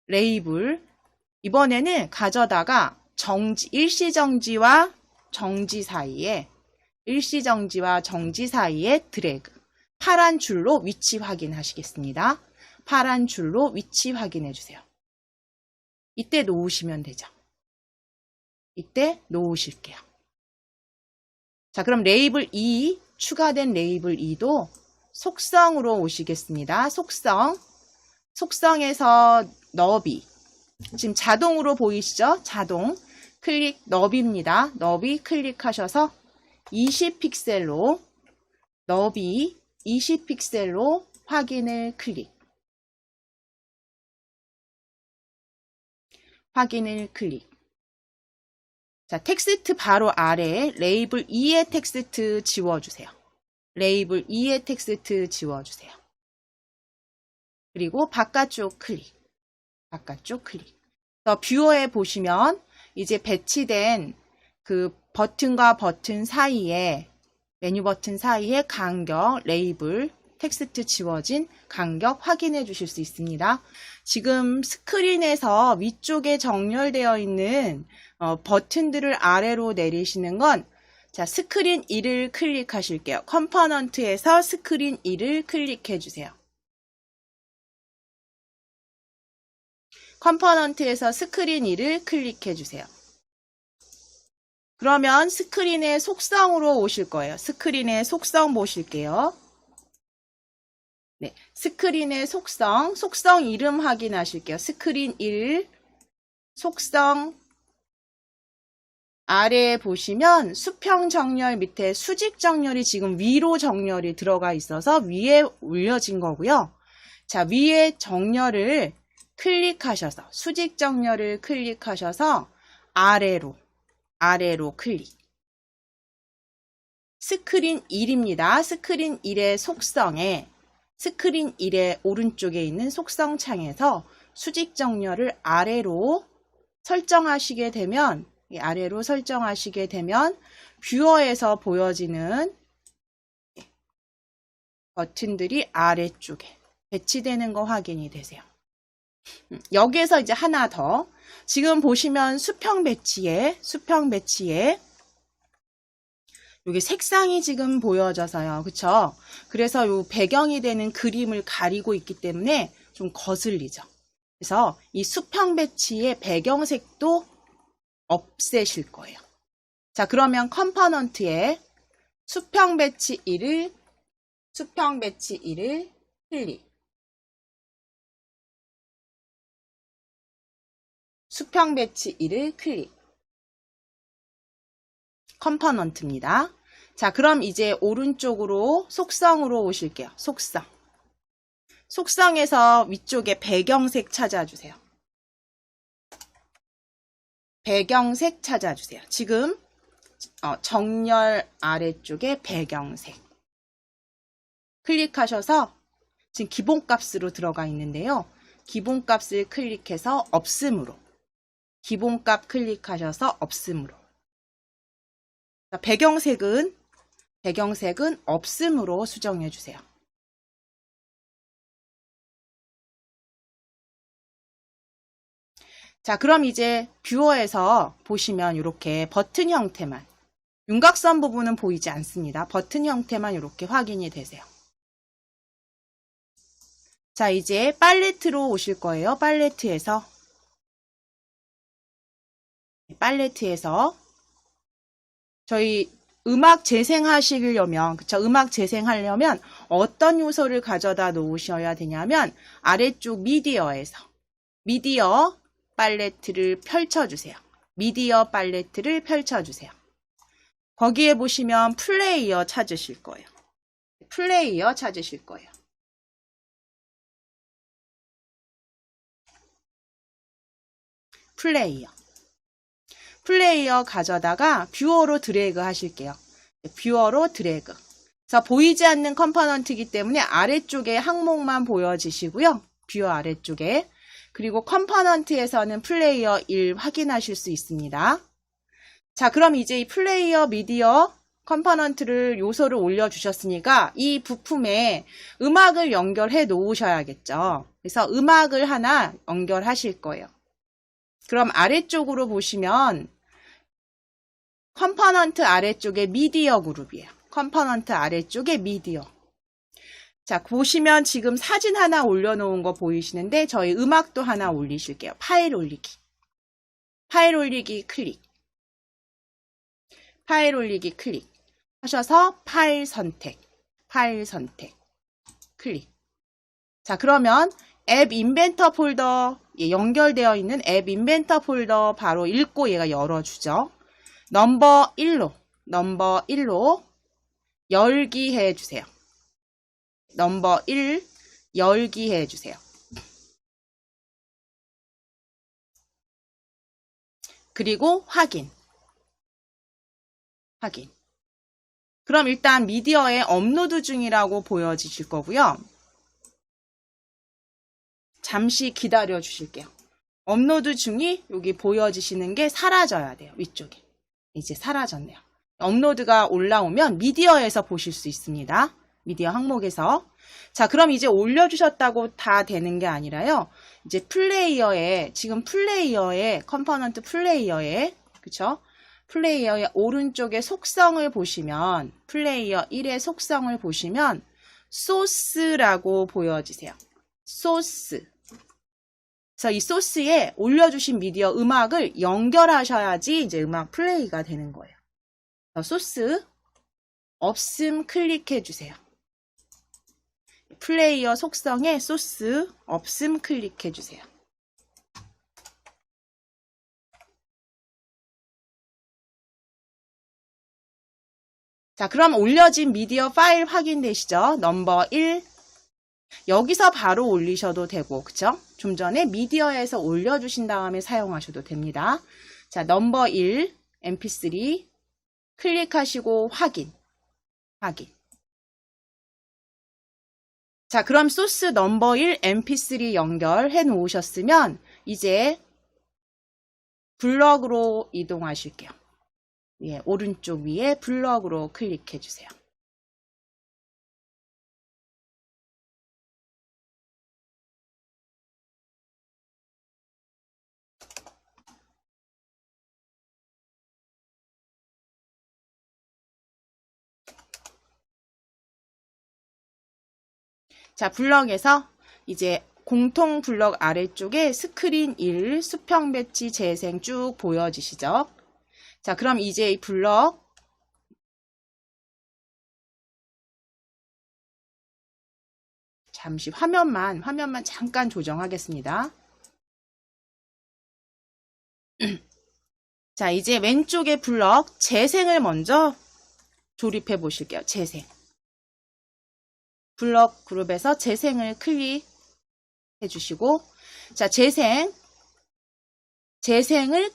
레이블 이번에는 가져다가 일시정지와 정지 사이에 드래그. 파란 줄로 위치 확인하시겠습니다. 파란 줄로 위치 확인해 주세요. 이때 놓으시면 되죠. 이때 놓으실게요. 자, 그럼 레이블 2, 추가된 레이블 2도 속성으로 오시겠습니다. 속성에서 너비. 지금 자동으로 보이시죠? 자동. 너비입니다. 너비 클릭하셔서 20픽셀로 너비 20픽셀로 확인을 클릭. 자, 텍스트 바로 아래에 레이블 2의 텍스트 지워주세요. 레이블 2의 텍스트 지워주세요. 그리고 바깥쪽 클릭. 뷰어에 보시면 이제 배치된 그 버튼과 버튼 사이에 메뉴 버튼 사이에 간격, 레이블, 텍스트 지워진 간격 확인해 주실 수 있습니다. 지금 스크린에서 위쪽에 정렬되어 있는 버튼들을 아래로 내리시는 건 자, 스크린 1을 클릭하실게요. 컴포넌트에서 스크린 1을 클릭해 주세요. 컴포넌트에서 스크린 1을 클릭해 주세요. 그러면 스크린의 속성으로 오실 거예요. 스크린의 속성 보실게요. 네, 스크린의 속성 이름 확인하실게요. 스크린 1, 속성 아래에 보시면 수평 정렬 밑에 수직 정렬이 지금 위로 정렬이 들어가 있어서 위에 올려진 거고요. 자, 위에 정렬을 클릭하셔서 수직 정렬을 클릭하셔서 아래로 클릭. 스크린 1입니다. 스크린 1의 속성에 스크린 1의 오른쪽에 있는 속성 창에서 수직 정렬을 아래로 설정하시게 되면 뷰어에서 보여지는 버튼들이 아래쪽에 배치되는 거 확인이 되세요. 여기에서 이제 하나 더 지금 보시면 수평 배치에 여기 색상이 지금 보여져서요. 그쵸? 그래서 요 배경이 되는 그림을 가리고 있기 때문에 좀 거슬리죠. 그래서 이 수평 배치의 배경색도 없애실 거예요. 자, 그러면 컴포넌트에 수평 배치 1을 클릭. 수평 배치 1을 클릭. 컴포넌트입니다. 자, 그럼 이제 오른쪽으로 속성으로 오실게요. 속성에서 위쪽에 배경색 찾아주세요. 배경색 찾아주세요. 지금 정렬 아래쪽에 배경색 클릭하셔서 지금 기본값으로 들어가 있는데요. 기본값을 클릭해서 없음으로, 기본값 클릭하셔서 없음으로. 배경색은 없음으로 수정해 주세요. 자, 그럼 이제 뷰어에서 보시면 이렇게 버튼 형태만, 윤곽선 부분은 보이지 않습니다. 버튼 형태만 이렇게 확인이 되세요. 자, 이제 팔레트로 오실 거예요. 팔레트에서 저희 음악 재생하시려면, 그쵸? 음악 재생하려면 어떤 요소를 가져다 놓으셔야 되냐면 아래쪽 미디어에서 미디어 팔레트를 펼쳐주세요. 미디어 팔레트를 펼쳐주세요. 거기에 보시면 플레이어 찾으실 거예요. 플레이어 찾으실 거예요. 플레이어 가져다가 뷰어로 드래그 하실게요. 뷰어로 드래그. 그래서 보이지 않는 컴포넌트이기 때문에 아래쪽에 항목만 보여지시고요. 뷰어 아래쪽에. 그리고 컴포넌트에서는 플레이어 1 확인하실 수 있습니다. 자, 그럼 이제 이 플레이어 미디어 컴포넌트를 요소를 올려주셨으니까 이 부품에 음악을 연결해 놓으셔야겠죠. 그래서 음악을 하나 연결하실 거예요. 그럼 아래쪽으로 보시면 컴포넌트 아래쪽에 미디어 그룹이에요. 컴포넌트 아래쪽에 미디어. 자, 보시면 지금 사진 하나 올려놓은 거 보이시는데 저희 음악도 하나 올리실게요. 파일 올리기 클릭. 파일 올리기 클릭 하셔서 파일 선택 클릭. 자, 그러면 앱 인벤터 폴더 연결되어 있는 앱 인벤터 폴더 바로 읽고 얘가 열어주죠. 넘버 1로 열기 해주세요. 넘버 1 열기 해주세요. 그리고 확인. 그럼 일단 미디어에 업로드 중이라고 보여지실 거고요. 잠시 기다려 주실게요. 업로드 중이 여기 보여지시는 게 사라져야 돼요. 위쪽에. 이제 사라졌네요. 업로드가 올라오면 미디어에서 보실 수 있습니다. 미디어 항목에서. 자, 그럼 이제 올려주셨다고 다 되는 게 아니라요. 이제 지금 컴포넌트 플레이어에, 그쵸? 플레이어의 오른쪽에 속성을 보시면, 플레이어 1의 속성을 보시면, 소스라고 보여지세요. 소스. 그래서 이 소스에 올려주신 미디어 음악을 연결하셔야지 이제 음악 플레이가 되는 거예요. 소스 없음 클릭해 주세요. 플레이어 속성에 소스 없음 클릭해 주세요. 자, 그럼 올려진 미디어 파일 확인되시죠? 넘버 1 여기서 바로 올리셔도 되고, 그쵸? 좀 전에 미디어에서 올려주신 다음에 사용하셔도 됩니다. 자, 넘버 1 mp3 클릭하시고 확인. 자, 그럼 소스 넘버 1 mp3 연결해 놓으셨으면 이제 블럭으로 이동하실게요. 예, 오른쪽 위에 블럭으로 클릭해 주세요. 자, 블럭에서 이제 공통 블럭 아래쪽에 스크린 1, 수평 배치 재생 쭉 보여지시죠? 자, 그럼 이제 이 블럭 잠시 화면만 잠깐 조정하겠습니다. 자, 이제 왼쪽에 블럭 재생을 먼저 조립해 보실게요. 재생. 블럭 그룹에서 재생을 클릭해 주시고, 자, 재생을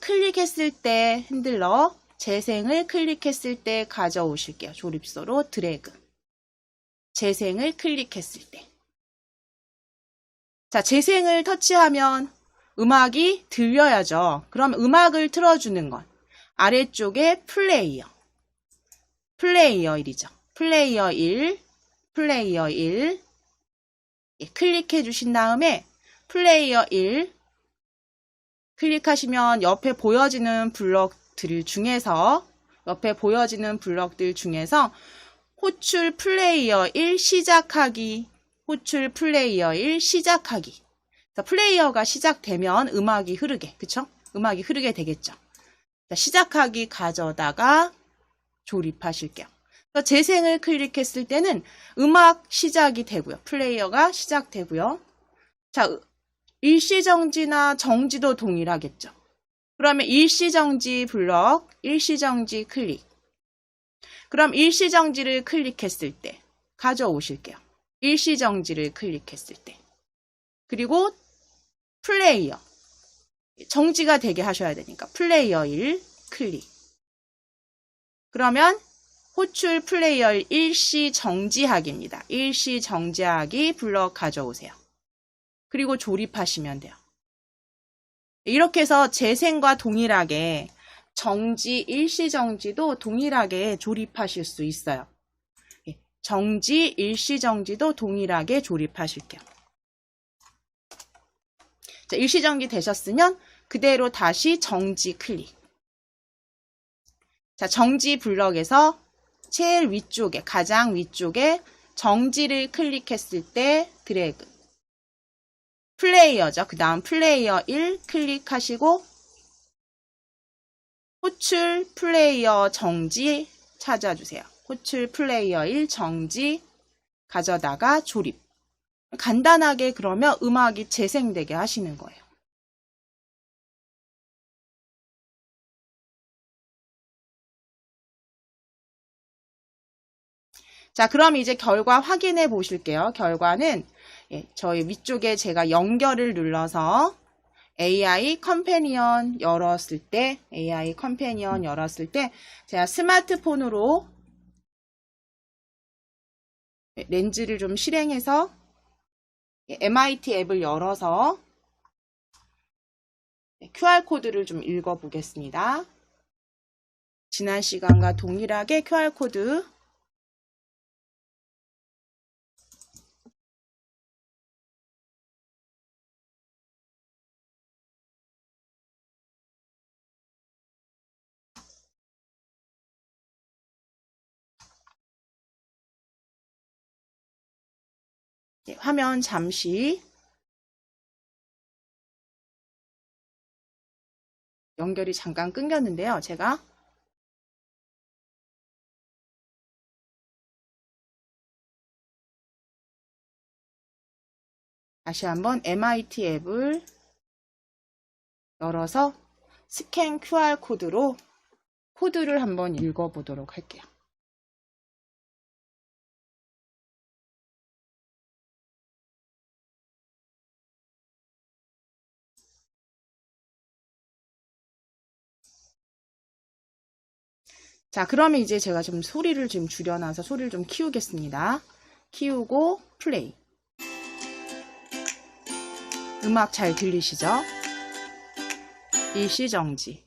클릭했을 때 핸들러, 재생을 클릭했을 때 가져오실게요. 조립소로 드래그. 재생을 클릭했을 때. 자, 재생을 터치하면 음악이 들려야죠. 그럼 음악을 틀어주는 건 아래쪽에 플레이어 1이죠. 플레이어 1 클릭해 주신 다음에 플레이어 1 클릭하시면 옆에 보여지는 블럭들 중에서 호출 플레이어 1 시작하기, 호출 플레이어 1 시작하기. 플레이어가 시작되면 음악이 흐르게, 그쵸? 음악이 흐르게 되겠죠. 자, 시작하기 가져다가 조립하실게요. 재생을 클릭했을 때는 음악 시작이 되고요. 플레이어가 시작되고요. 자, 일시정지나 정지도 동일하겠죠. 그러면 일시정지 블럭, 일시정지 클릭. 그럼 일시정지를 클릭했을 때 가져오실게요. 일시정지를 클릭했을 때. 그리고 플레이어. 정지가 되게 하셔야 되니까 플레이어 1 클릭. 그러면 호출 플레이어 일시 정지하기입니다. 일시 정지하기 블럭 가져오세요. 그리고 조립하시면 돼요. 이렇게 해서 재생과 동일하게 정지, 일시 정지도 동일하게 조립하실 수 있어요. 정지, 일시 정지도 동일하게 조립하실게요. 자, 일시 정지 되셨으면 그대로 다시 정지 클릭. 자, 정지 블럭에서 제일 위쪽에, 가장 위쪽에 정지를 클릭했을 때 드래그. 플레이어죠. 그 다음 플레이어 1 클릭하시고 호출 플레이어 정지 찾아주세요. 호출 플레이어 1 정지 가져다가 조립. 간단하게 그러면 음악이 재생되게 하시는 거예요. 자, 그럼 이제 결과 확인해 보실게요. 결과는 저희 위쪽에 제가 연결을 눌러서 AI 컴패니언 열었을 때 제가 스마트폰으로 렌즈를 좀 실행해서 MIT 앱을 열어서 QR코드를 좀 읽어보겠습니다. 지난 시간과 동일하게 QR코드 화면 잠시 연결이 잠깐 끊겼는데요. 제가 다시 한번 MIT 앱을 열어서 스캔 QR코드로 코드를 한번 읽어보도록 할게요. 자, 그러면 이제 제가 좀 소리를 좀 줄여놔서 소리를 좀 키우겠습니다. 키우고 플레이. 음악 잘 들리시죠? 일시정지.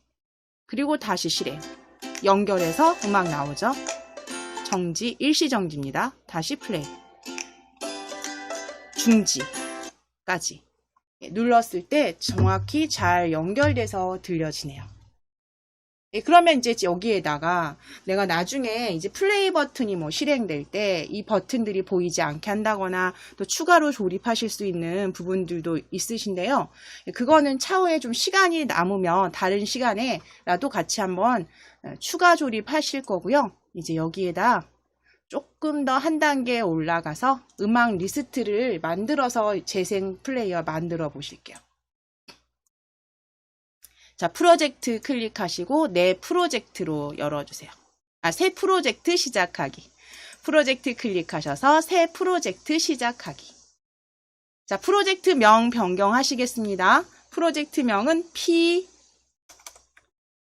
그리고 다시 실행. 연결해서 음악 나오죠? 정지, 일시정지입니다. 다시 플레이. 중지까지. 눌렀을 때 정확히 잘 연결돼서 들려지네요. 그러면 이제 여기에다가 내가 나중에 이제 플레이 버튼이 뭐 실행될 때 이 버튼들이 보이지 않게 한다거나 또 추가로 조립하실 수 있는 부분들도 있으신데요. 그거는 차후에 좀 시간이 남으면 다른 시간에라도 같이 한번 추가 조립하실 거고요. 이제 여기에다 조금 더 한 단계 올라가서 음악 리스트를 만들어서 재생 플레이어 만들어 보실게요. 자, 프로젝트 클릭하시고 내 프로젝트로 열어주세요. 새 프로젝트 시작하기. 프로젝트 클릭하셔서 새 프로젝트 시작하기. 자, 프로젝트 명 변경하시겠습니다. 프로젝트 명은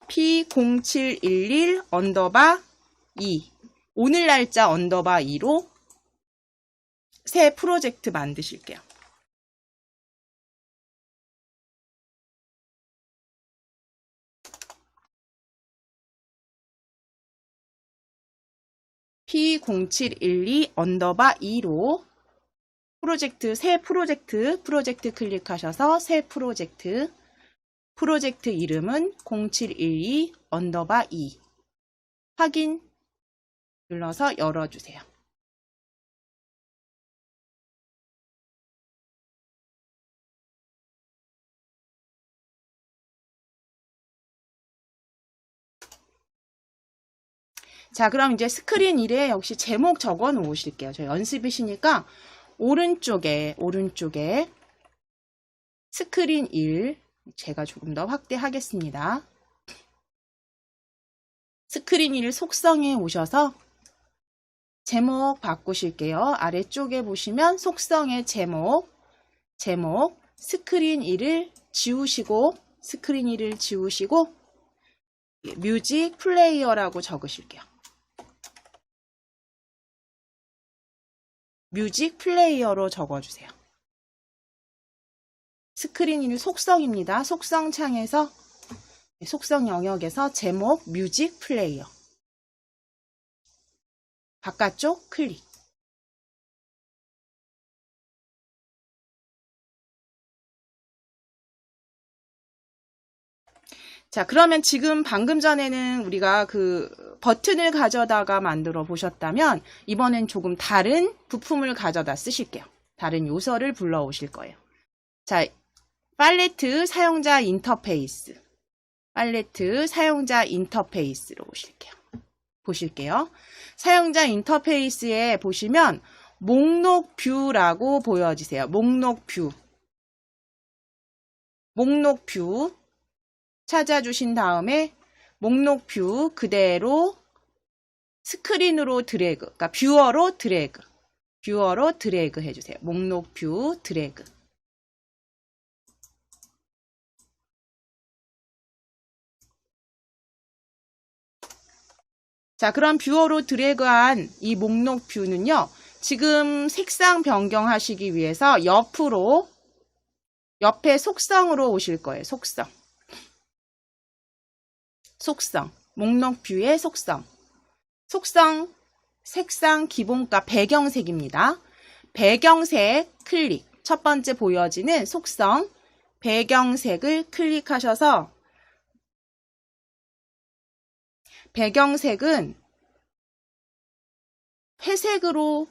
P0711_2 오늘 날짜 _2로 새 프로젝트 만드실게요. P0712_2로 새 프로젝트 클릭하셔서 새 프로젝트 이름은 0712_2 확인 눌러서 열어주세요. 자, 그럼 이제 스크린 1에 역시 제목 적어 놓으실게요. 저 연습이시니까 오른쪽에 스크린 1 제가 조금 더 확대하겠습니다. 스크린 1 속성에 오셔서 제목 바꾸실게요. 아래쪽에 보시면 속성의 제목 스크린 1을 지우시고 뮤직 플레이어라고 적으실게요. 뮤직 플레이어로 적어주세요. 스크린 1 속성입니다. 속성 창에서 속성 영역에서 제목 뮤직 플레이어 바깥쪽 클릭. 자, 그러면 지금 방금 전에는 우리가 그 버튼을 가져다가 만들어 보셨다면 이번엔 조금 다른 부품을 가져다 쓰실게요. 다른 요소를 불러오실 거예요. 자, 팔레트 사용자 인터페이스로 보실게요. 사용자 인터페이스에 보시면 목록 뷰라고 보여지세요. 목록 뷰 찾아주신 다음에 목록 뷰 그대로 스크린으로 드래그, 그러니까 뷰어로 드래그 해주세요. 목록 뷰 드래그. 자, 그럼 뷰어로 드래그한 이 목록 뷰는요, 지금 색상 변경하시기 위해서 옆에 속성으로 오실 거예요. 속성. 목록 뷰의 속성, 색상 기본값 배경색입니다. 배경색 클릭. 첫 번째 보여지는 속성, 배경색을 클릭하셔서 배경색은 회색으로,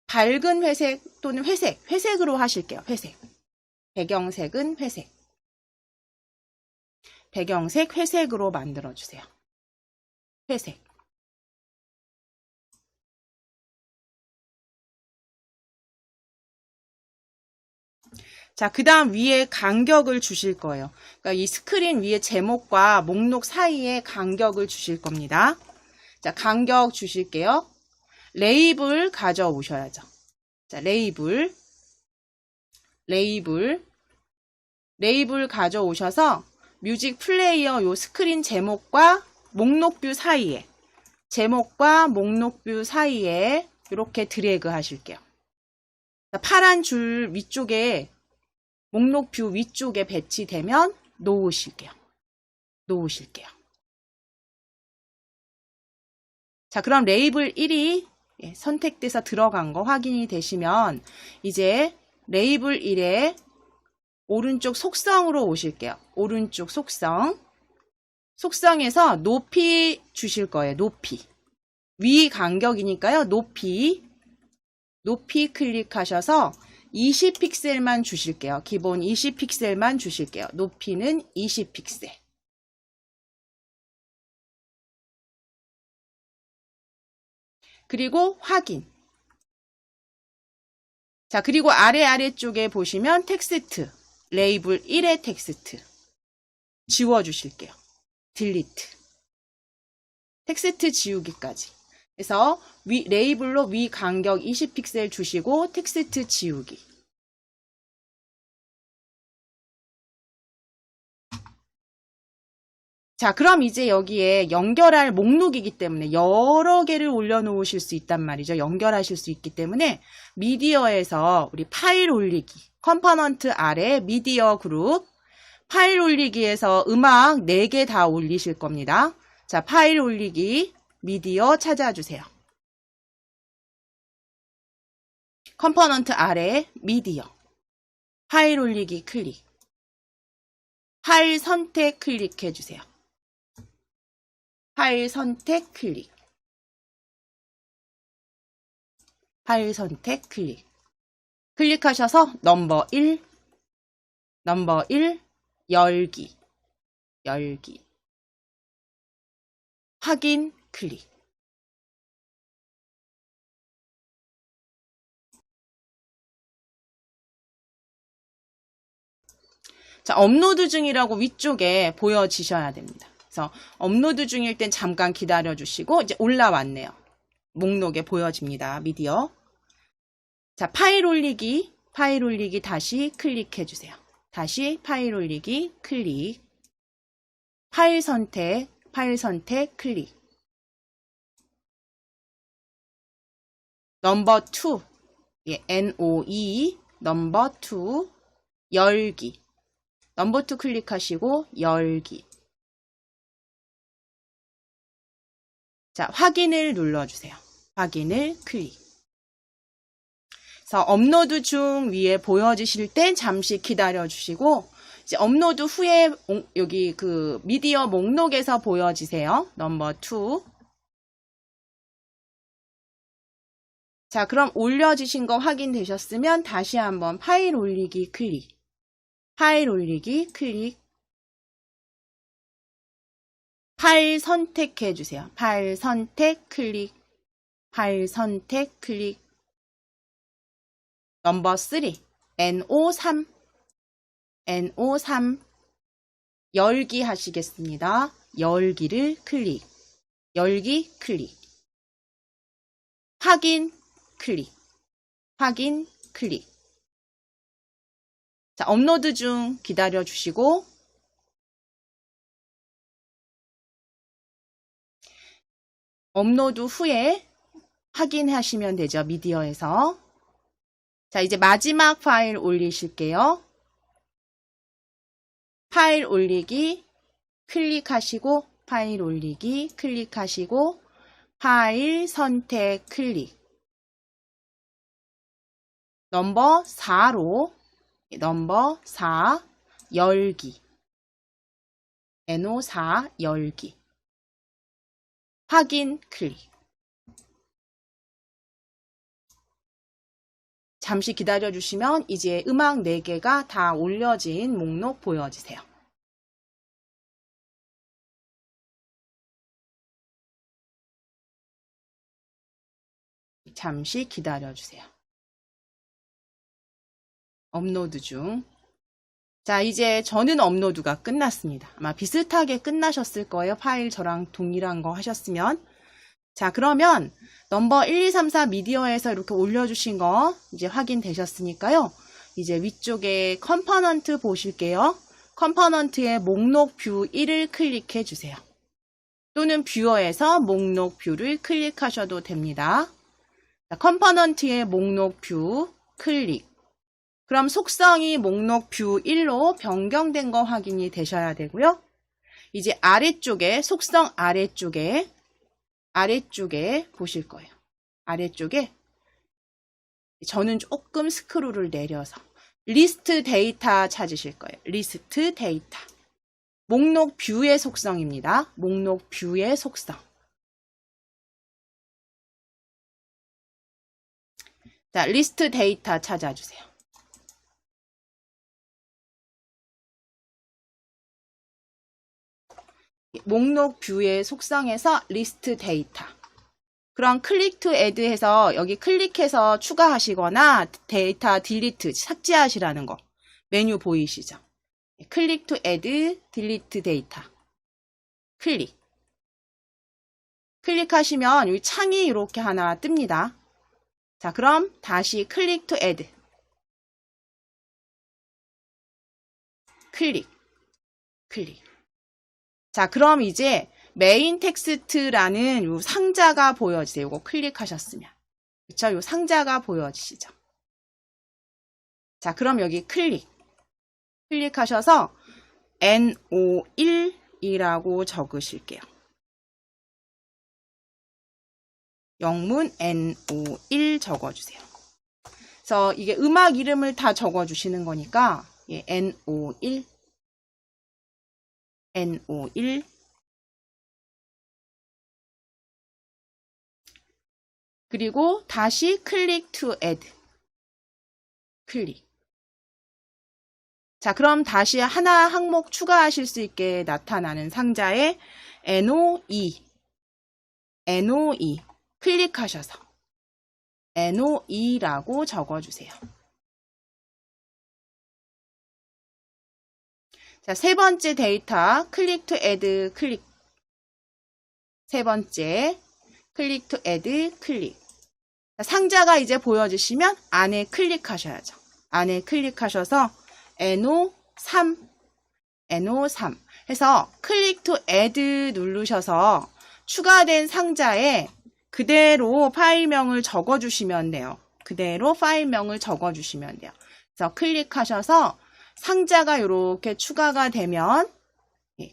밝은 회색 또는 회색으로 하실게요. 배경색은 회색으로 만들어주세요. 회색. 자, 그 다음 위에 간격을 주실 거예요. 그러니까 이 스크린 위에 제목과 목록 사이에 간격을 주실 겁니다. 자, 간격 주실게요. 레이블 가져오셔야죠. 자, 레이블 가져오셔서 뮤직 플레이어 요 스크린 제목과 목록뷰 사이에 이렇게 드래그 하실게요. 자, 파란 줄 위쪽에 목록뷰 위쪽에 배치되면 놓으실게요. 자, 그럼 레이블 1이 선택돼서 들어간 거 확인이 되시면 이제 레이블 1에 오른쪽 속성으로 오실게요. 오른쪽 속성. 속성에서 높이 주실 거예요. 높이. 위 간격이니까요. 높이 클릭하셔서 20픽셀만 주실게요. 기본 20픽셀만 주실게요. 높이는 20픽셀. 그리고 확인. 자, 그리고 아래쪽에 보시면 텍스트, 레이블 1의 텍스트 지워주실게요. 딜리트. 텍스트 지우기까지. 그래서 레이블로 위 간격 20픽셀 주시고 텍스트 지우기. 자, 그럼 이제 여기에 연결할 목록이기 때문에 여러 개를 올려놓으실 수 있단 말이죠. 연결하실 수 있기 때문에 미디어에서 우리 파일 올리기, 컴포넌트 아래 미디어 그룹, 파일 올리기에서 음악 4개 다 올리실 겁니다. 자, 파일 올리기, 미디어 찾아주세요. 컴포넌트 아래 미디어, 파일 올리기 클릭, 파일 선택 클릭해주세요. 파일 선택 클릭, 파일 선택 클릭. 클릭하셔서 넘버 1, 열기, 확인 클릭. 자, 업로드 중이라고 위쪽에 보여지셔야 됩니다. 그래서 업로드 중일 땐 잠깐 기다려 주시고 이제 올라왔네요. 목록에 보여집니다. 미디어. 자, 파일 올리기 다시 클릭해 주세요. 다시 파일 올리기 클릭. 파일 선택 클릭. 넘버 2. 예, NOE 넘버 2 열기. 넘버 2 클릭하시고 열기. 자, 확인을 눌러주세요. 확인을 클릭. 그래서 업로드 중 위에 보여지실 땐 잠시 기다려 주시고 이제 업로드 후에 여기 그 미디어 목록에서 보여지세요. 넘버 2. 자, 그럼 올려주신 거 확인되셨으면 다시 한번 파일 올리기 클릭. 파일 올리기 클릭. 파일 선택해 주세요. 파일 선택 클릭. 파일 선택 클릭. 넘버 3. NO3. 열기 하시겠습니다. 열기를 클릭. 열기 클릭. 확인 클릭. 확인 클릭. 자, 업로드 중 기다려 주시고 업로드 후에 확인하시면 되죠. 미디어에서. 자, 이제 마지막 파일 올리실게요. 파일 올리기 클릭하시고 파일 올리기 클릭하시고 파일 선택 클릭. 넘버 4로 넘버 4 열기. NO4 열기. 확인 클릭. 잠시 기다려 주시면 이제 음악 4개가 다 올려진 목록 보여지세요. 잠시 기다려 주세요. 업로드 중. 자, 이제 저는 업로드가 끝났습니다. 아마 비슷하게 끝나셨을 거예요. 파일 저랑 동일한 거 하셨으면. 자, 그러면 넘버 1, 2, 3, 4 미디어에서 이렇게 올려주신 거 이제 확인되셨으니까요. 이제 위쪽에 컴포넌트 보실게요. 컴포넌트의 목록 뷰 1을 클릭해 주세요. 또는 뷰어에서 목록 뷰를 클릭하셔도 됩니다. 자, 컴포넌트의 목록 뷰 클릭. 그럼 속성이 목록 뷰 1로 변경된 거 확인이 되셔야 되고요. 이제 아래쪽에 속성 아래쪽에 보실 거예요. 아래쪽에 저는 조금 스크롤을 내려서 리스트 데이터 찾으실 거예요. 리스트 데이터. 목록 뷰의 속성입니다. 목록 뷰의 속성. 자, 리스트 데이터 찾아주세요. 목록 뷰의 속성에서 리스트 데이터. 그럼 클릭 투 애드 해서 여기 클릭해서 추가하시거나 데이터 딜리트 삭제하시라는 거. 메뉴 보이시죠? 클릭 투 애드 딜리트 데이터. 클릭. 클릭하시면 여기 창이 이렇게 하나 뜹니다. 자, 그럼 다시 클릭 투 애드. 클릭. 클릭. 자, 그럼 이제 메인 텍스트라는 요 상자가 보여지세요. 이거 클릭하셨으면. 그쵸? 요 상자가 보여지시죠? 자, 그럼 여기 클릭. 클릭하셔서 NO1이라고 적으실게요. 영문 NO1 적어주세요. 그래서 이게 음악 이름을 다 적어주시는 거니까 예, NO1 NO1 그리고 다시 클릭 to add 클릭. 자, 그럼 다시 하나 항목 추가하실 수 있게 나타나는 상자에 NO2 클릭하셔서 NO2라고 적어주세요. 자, 세 번째 데이터 클릭 투 애드 클릭. 세 번째 클릭 투 애드 클릭. 자, 상자가 이제 보여지시면 안에 클릭하셔야죠. 안에 클릭하셔서 NO3 해서 클릭 투 애드 누르셔서 추가된 상자에 그대로 파일명을 적어주시면 돼요. 그대로 파일명을 적어주시면 돼요. 그래서 클릭하셔서 상자가 이렇게 추가가 되면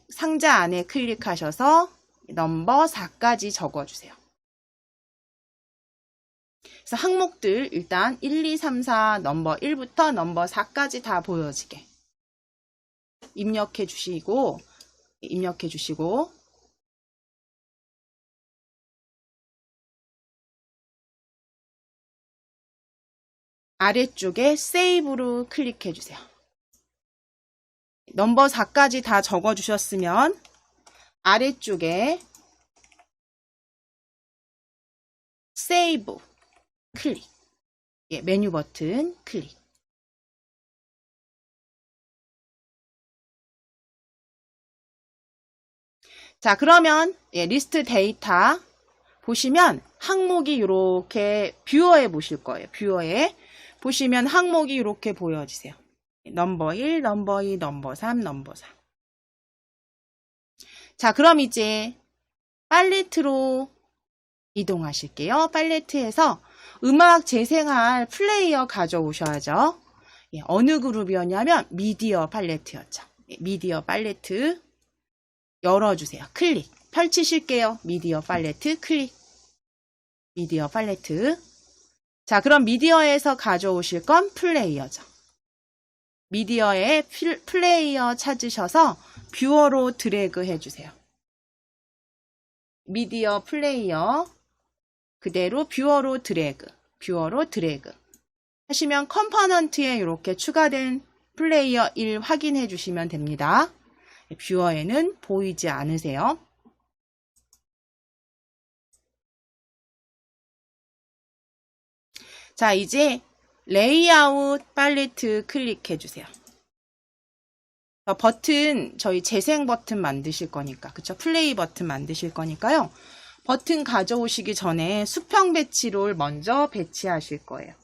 상자 안에 클릭하셔서 넘버 4까지 적어주세요. 그래서 항목들 일단 1, 2, 3, 4 넘버 1부터 넘버 4까지 다 보여지게 입력해 주시고 아래쪽에 세이브로 클릭해 주세요. 넘버 4까지 다 적어 주셨으면 아래쪽에 세이브 클릭. 예, 메뉴 버튼 클릭. 자, 그러면 리스트 데이터 보시면 항목이 이렇게 뷰어에 보실 거예요. 뷰어에 보시면 항목이 이렇게 보여지세요. 넘버 1, 넘버 2, 넘버 3, 넘버 4. 자, 그럼 이제 팔레트로 이동하실게요. 팔레트에서 음악 재생할 플레이어 가져오셔야죠. 예, 어느 그룹이었냐면 미디어 팔레트였죠. 예, 미디어 팔레트 열어주세요. 클릭. 펼치실게요. 미디어 팔레트 클릭. 미디어 팔레트. 자, 그럼 미디어에서 가져오실 건 플레이어죠. 미디어에 플레이어 찾으셔서 뷰어로 드래그 해주세요. 미디어 플레이어 그대로 뷰어로 드래그 하시면 컴포넌트에 이렇게 추가된 플레이어 1 확인해 주시면 됩니다. 뷰어에는 보이지 않으세요. 자, 이제 레이아웃 팔레트 클릭해 주세요. 버튼, 저희 재생 버튼 만드실 거니까, 그쵸? 플레이 버튼 만드실 거니까요. 버튼 가져오시기 전에 수평 배치를 먼저 배치하실 거예요.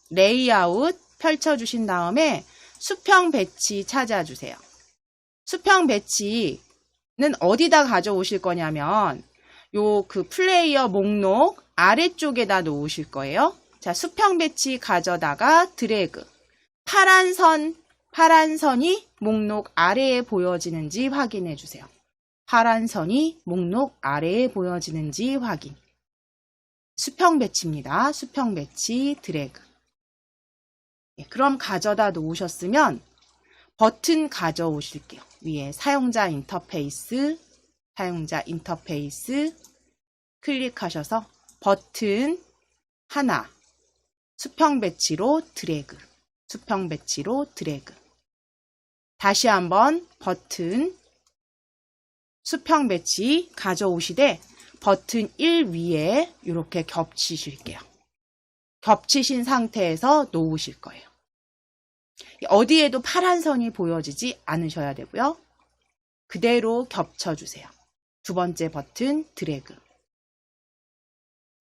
레이아웃 펼쳐주신 다음에 수평 배치 찾아주세요. 수평 배치는 어디다 가져오실 거냐면, 요 그 플레이어 목록 아래쪽에다 놓으실 거예요. 자, 수평 배치 가져다가 드래그. 파란 선이 목록 아래에 보여지는지 확인해 주세요. 파란 선이 목록 아래에 보여지는지 확인. 수평 배치입니다. 수평 배치 드래그. 예, 그럼 가져다 놓으셨으면 버튼 가져오실게요. 위에 사용자 인터페이스 클릭하셔서 버튼 하나 수평 배치로 드래그 다시 한번 버튼 수평 배치 가져오시되 버튼 1 위에 이렇게 겹치실게요. 겹치신 상태에서 놓으실 거예요. 어디에도 파란 선이 보여지지 않으셔야 되고요. 그대로 겹쳐주세요. 두 번째 버튼 드래그.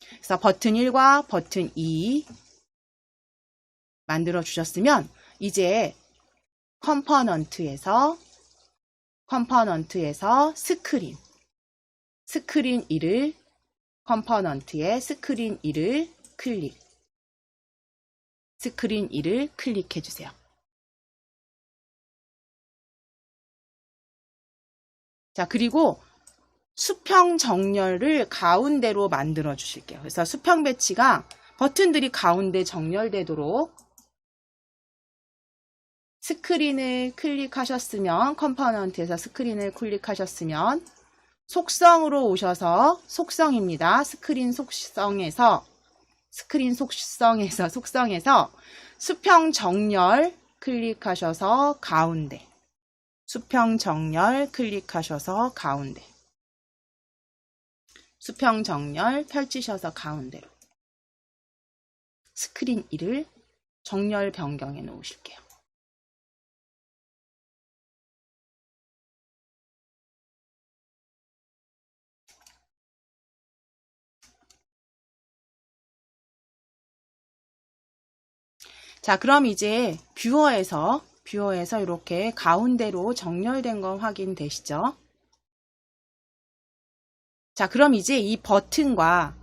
그래서 버튼 1과 버튼 2 만들어 주셨으면 이제 컴포넌트에서 스크린 1을 컴포넌트의 스크린 1을 클릭해 주세요. 자, 그리고 수평 정렬을 가운데로 만들어 주실게요. 그래서 수평 배치가 버튼들이 가운데 정렬되도록 스크린을 클릭하셨으면 컴포넌트에서 스크린을 클릭하셨으면 속성으로 오셔서 속성입니다. 스크린 속성에서 수평 정렬 클릭하셔서 가운데 수평 정렬 펼치셔서 가운데로 스크린 1을 정렬 변경해 놓으실게요. 자, 그럼 이제 뷰어에서 이렇게 가운데로 정렬된 거 확인되시죠? 자, 그럼 이제 이 버튼과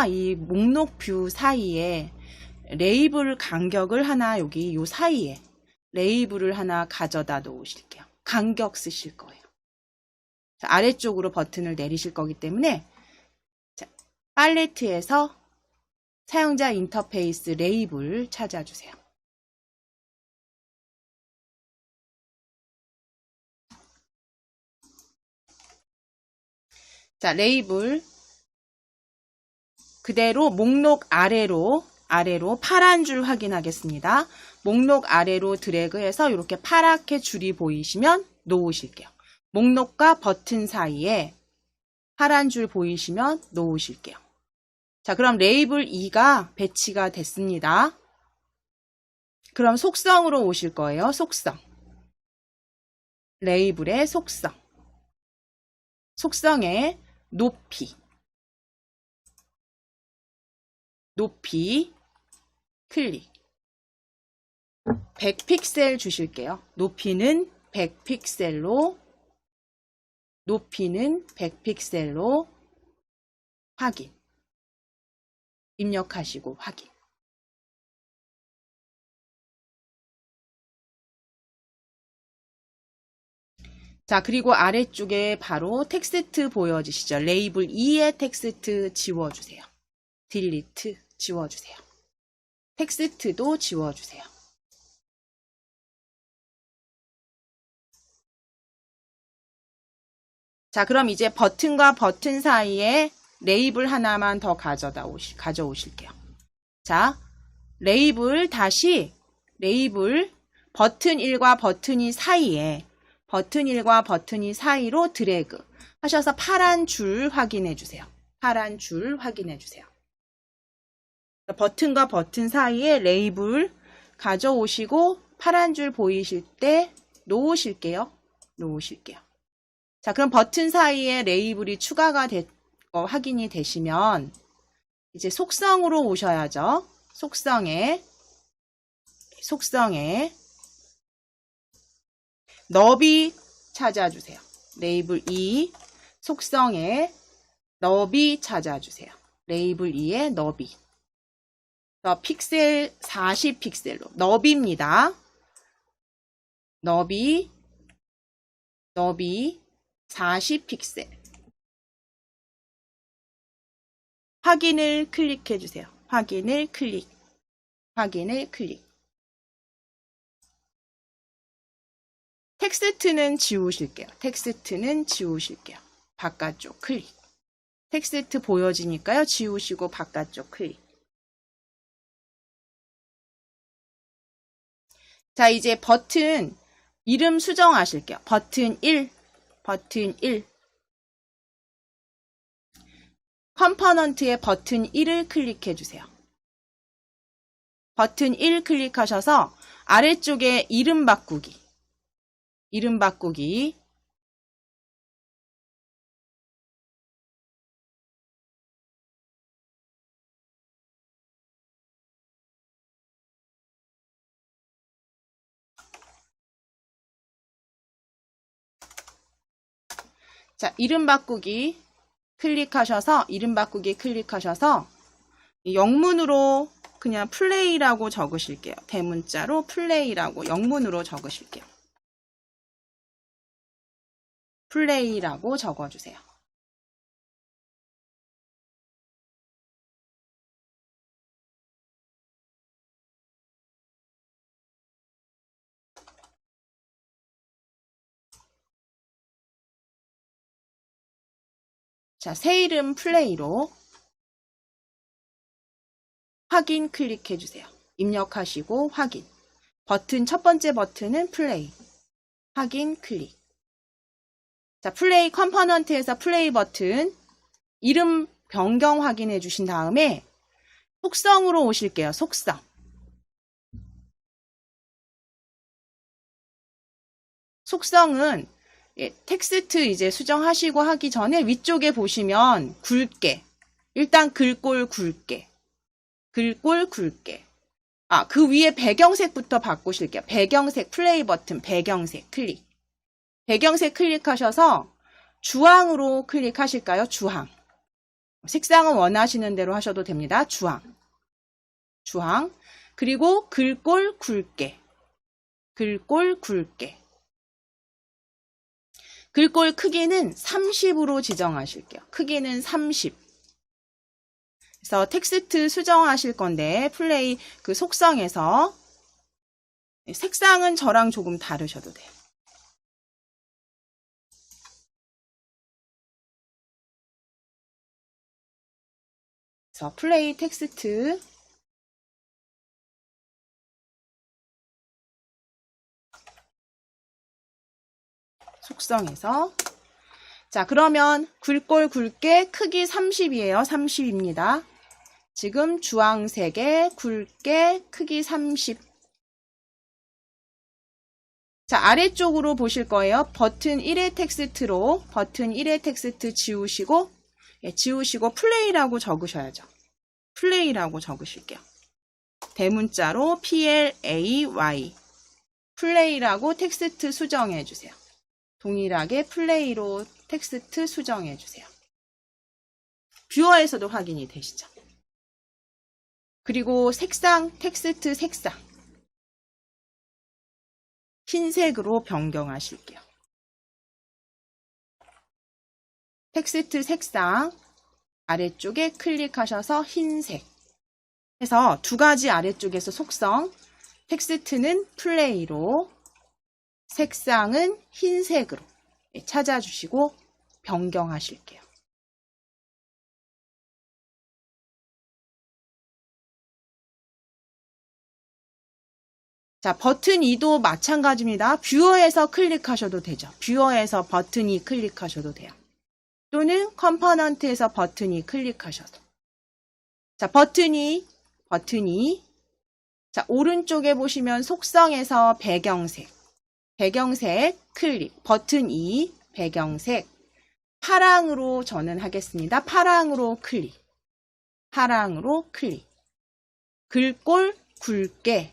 이 목록 뷰 사이에 레이블 간격을 하나 여기 요 사이에 레이블을 하나 가져다 놓으실게요. 간격 쓰실 거예요. 자, 아래쪽으로 버튼을 내리실 거기 때문에 자, 팔레트에서 사용자 인터페이스 레이블 찾아주세요. 자, 레이블 그대로 목록 아래로 파란 줄 확인하겠습니다. 목록 아래로 드래그해서 이렇게 파랗게 줄이 보이시면 놓으실게요. 목록과 버튼 사이에 파란 줄 보이시면 놓으실게요. 자, 그럼 레이블 2가 배치가 됐습니다. 그럼 속성으로 오실 거예요. 속성. 레이블의 속성의 높이 클릭. 100픽셀 주실게요. 높이는 100픽셀로 확인. 입력하시고 확인. 자, 그리고 아래쪽에 바로 텍스트 보여지시죠? 레이블 2의 텍스트 지워주세요. 딜리트 지워주세요. 텍스트도 지워주세요. 자, 그럼 이제 버튼과 버튼 사이에 레이블 하나만 더 가져오실게요. 자, 레이블 버튼 1과 버튼 2 사이로 드래그 하셔서 파란 줄 확인해 주세요. 버튼과 버튼 사이에 레이블 가져오시고 파란 줄 보이실 때 놓으실게요. 자, 그럼 버튼 사이에 레이블이 추가가 확인이 되시면 이제 속성으로 오셔야죠. 속성에 너비 찾아주세요. 레이블 2 속성에 너비 찾아주세요. 레이블 2의 너비. 픽셀 40픽셀로 너비입니다. 너비 40픽셀. 확인을 클릭해 주세요. 확인을 클릭. 텍스트는 지우실게요. 텍스트는 지우실게요. 바깥쪽 클릭. 텍스트 보여지니까요. 지우시고 바깥쪽 클릭. 자, 이제 버튼 이름 수정하실게요. 버튼 1, 버튼 1. 컴포넌트의 버튼 1을 클릭해 주세요. 버튼 1 클릭하셔서 아래쪽에 이름 바꾸기. 이름 바꾸기. 자, 이름 바꾸기 클릭하셔서 이름 바꾸기 클릭하셔서 영문으로 그냥 플레이라고 적으실게요. 대문자로 플레이라고 영문으로 적으실게요. 플레이라고 적어주세요. 자, 새 이름 플레이로 확인 클릭해 주세요. 입력하시고 확인. 버튼 첫 번째 버튼은 플레이. 확인 클릭. 자, 플레이 컴포넌트에서 플레이 버튼 이름 변경 확인해 주신 다음에 속성으로 오실게요. 속성. 속성은 텍스트 이제 수정하시고 하기 전에 위쪽에 보시면 굵게 일단 글꼴 굵게 글꼴 굵게 그 위에 배경색부터 바꾸실게요. 배경색 플레이 버튼 배경색 클릭 배경색 클릭하셔서 주황으로 클릭하실까요? 주황 색상은 원하시는 대로 하셔도 됩니다. 주황 그리고 글꼴 굵게 글꼴 굵게 글꼴 크기는 30으로 지정하실게요. 크기는 30. 그래서 텍스트 수정하실 건데 플레이 그 속성에서 색상은 저랑 조금 다르셔도 돼요. 그래서 플레이 텍스트 속성에서 자, 그러면 글꼴 굵게 크기 30이에요. 30입니다. 지금 주황색에 굵게 크기 30. 자, 아래쪽으로 보실 거예요. 버튼 1의 텍스트로 버튼 1의 텍스트 지우시고 지우시고 플레이라고 적으셔야죠. 플레이라고 적으실게요. 대문자로 PLAY 플레이라고 텍스트 수정해 주세요. 동일하게 플레이로 텍스트 수정해 주세요. 뷰어에서도 확인이 되시죠. 그리고 색상, 텍스트 색상 흰색으로 변경하실게요. 텍스트 색상 아래쪽에 클릭하셔서 흰색 해서 두 가지 아래쪽에서 속성 텍스트는 플레이로 색상은 흰색으로 찾아주시고 변경하실게요. 자, 버튼 2도 마찬가지입니다. 뷰어에서 클릭하셔도 되죠. 뷰어에서 버튼 2 클릭하셔도 돼요. 또는 컴포넌트에서 버튼 2 클릭하셔도. 자, 버튼 2. 자, 오른쪽에 보시면 속성에서 배경색 클릭, 버튼 2, 배경색, 파랑으로 저는 하겠습니다. 파랑으로 클릭, 글꼴 굵게,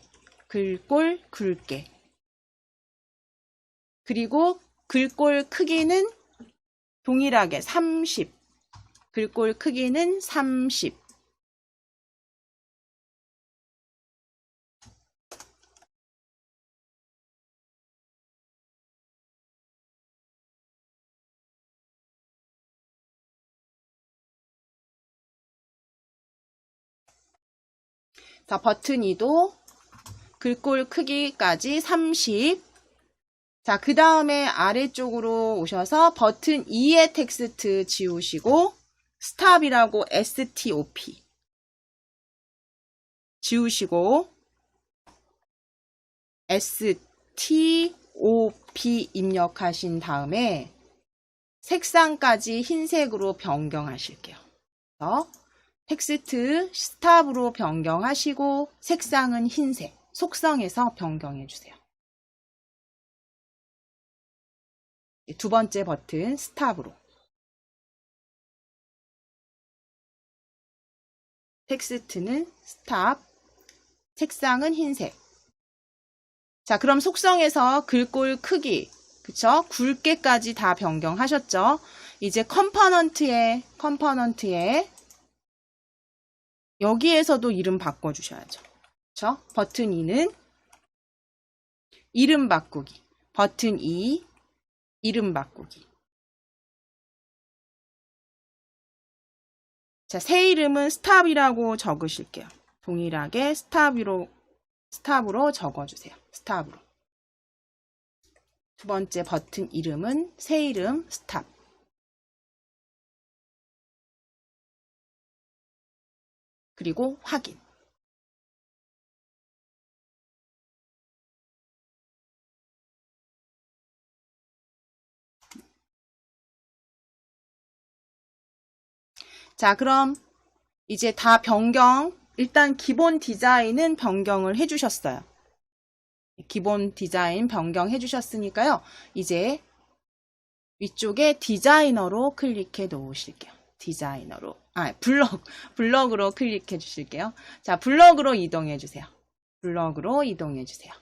그리고 글꼴 크기는 동일하게 30, 글꼴 크기는 30, 자, 버튼 2도 글꼴 크기까지 30, 자, 그 다음에 아래쪽으로 오셔서 버튼 2의 텍스트 지우시고 스탑이라고 STOP 지우시고 STOP 입력하신 다음에 색상까지 흰색으로 변경하실게요. 그래서 텍스트 스탑으로 변경하시고 색상은 흰색, 속성에서 변경해 주세요. 두 번째 버튼 스탑으로 텍스트는 스탑, 색상은 흰색. 자, 그럼 속성에서 글꼴 크기, 그쵸? 굵게까지 다 변경하셨죠? 이제 컴포넌트에 여기에서도 이름 바꿔주셔야죠. 그쵸? 버튼 2는 이름 바꾸기. 버튼 2, 이름 바꾸기. 자, 새 이름은 스탑이라고 적으실게요. 동일하게 스탑으로 적어주세요. 스탑으로. 두 번째 버튼 이름은 새 이름 스탑. 그리고 확인. 자, 그럼 이제 다 일단 기본 디자인은 변경을 해주셨어요. 기본 디자인 변경해 주셨으니까요. 이제 위쪽에 디자이너로 클릭해 놓으실게요. 디자이너로. 블럭으로 클릭해 주실게요. 자, 블럭으로 이동해 주세요. 블럭으로 이동해 주세요.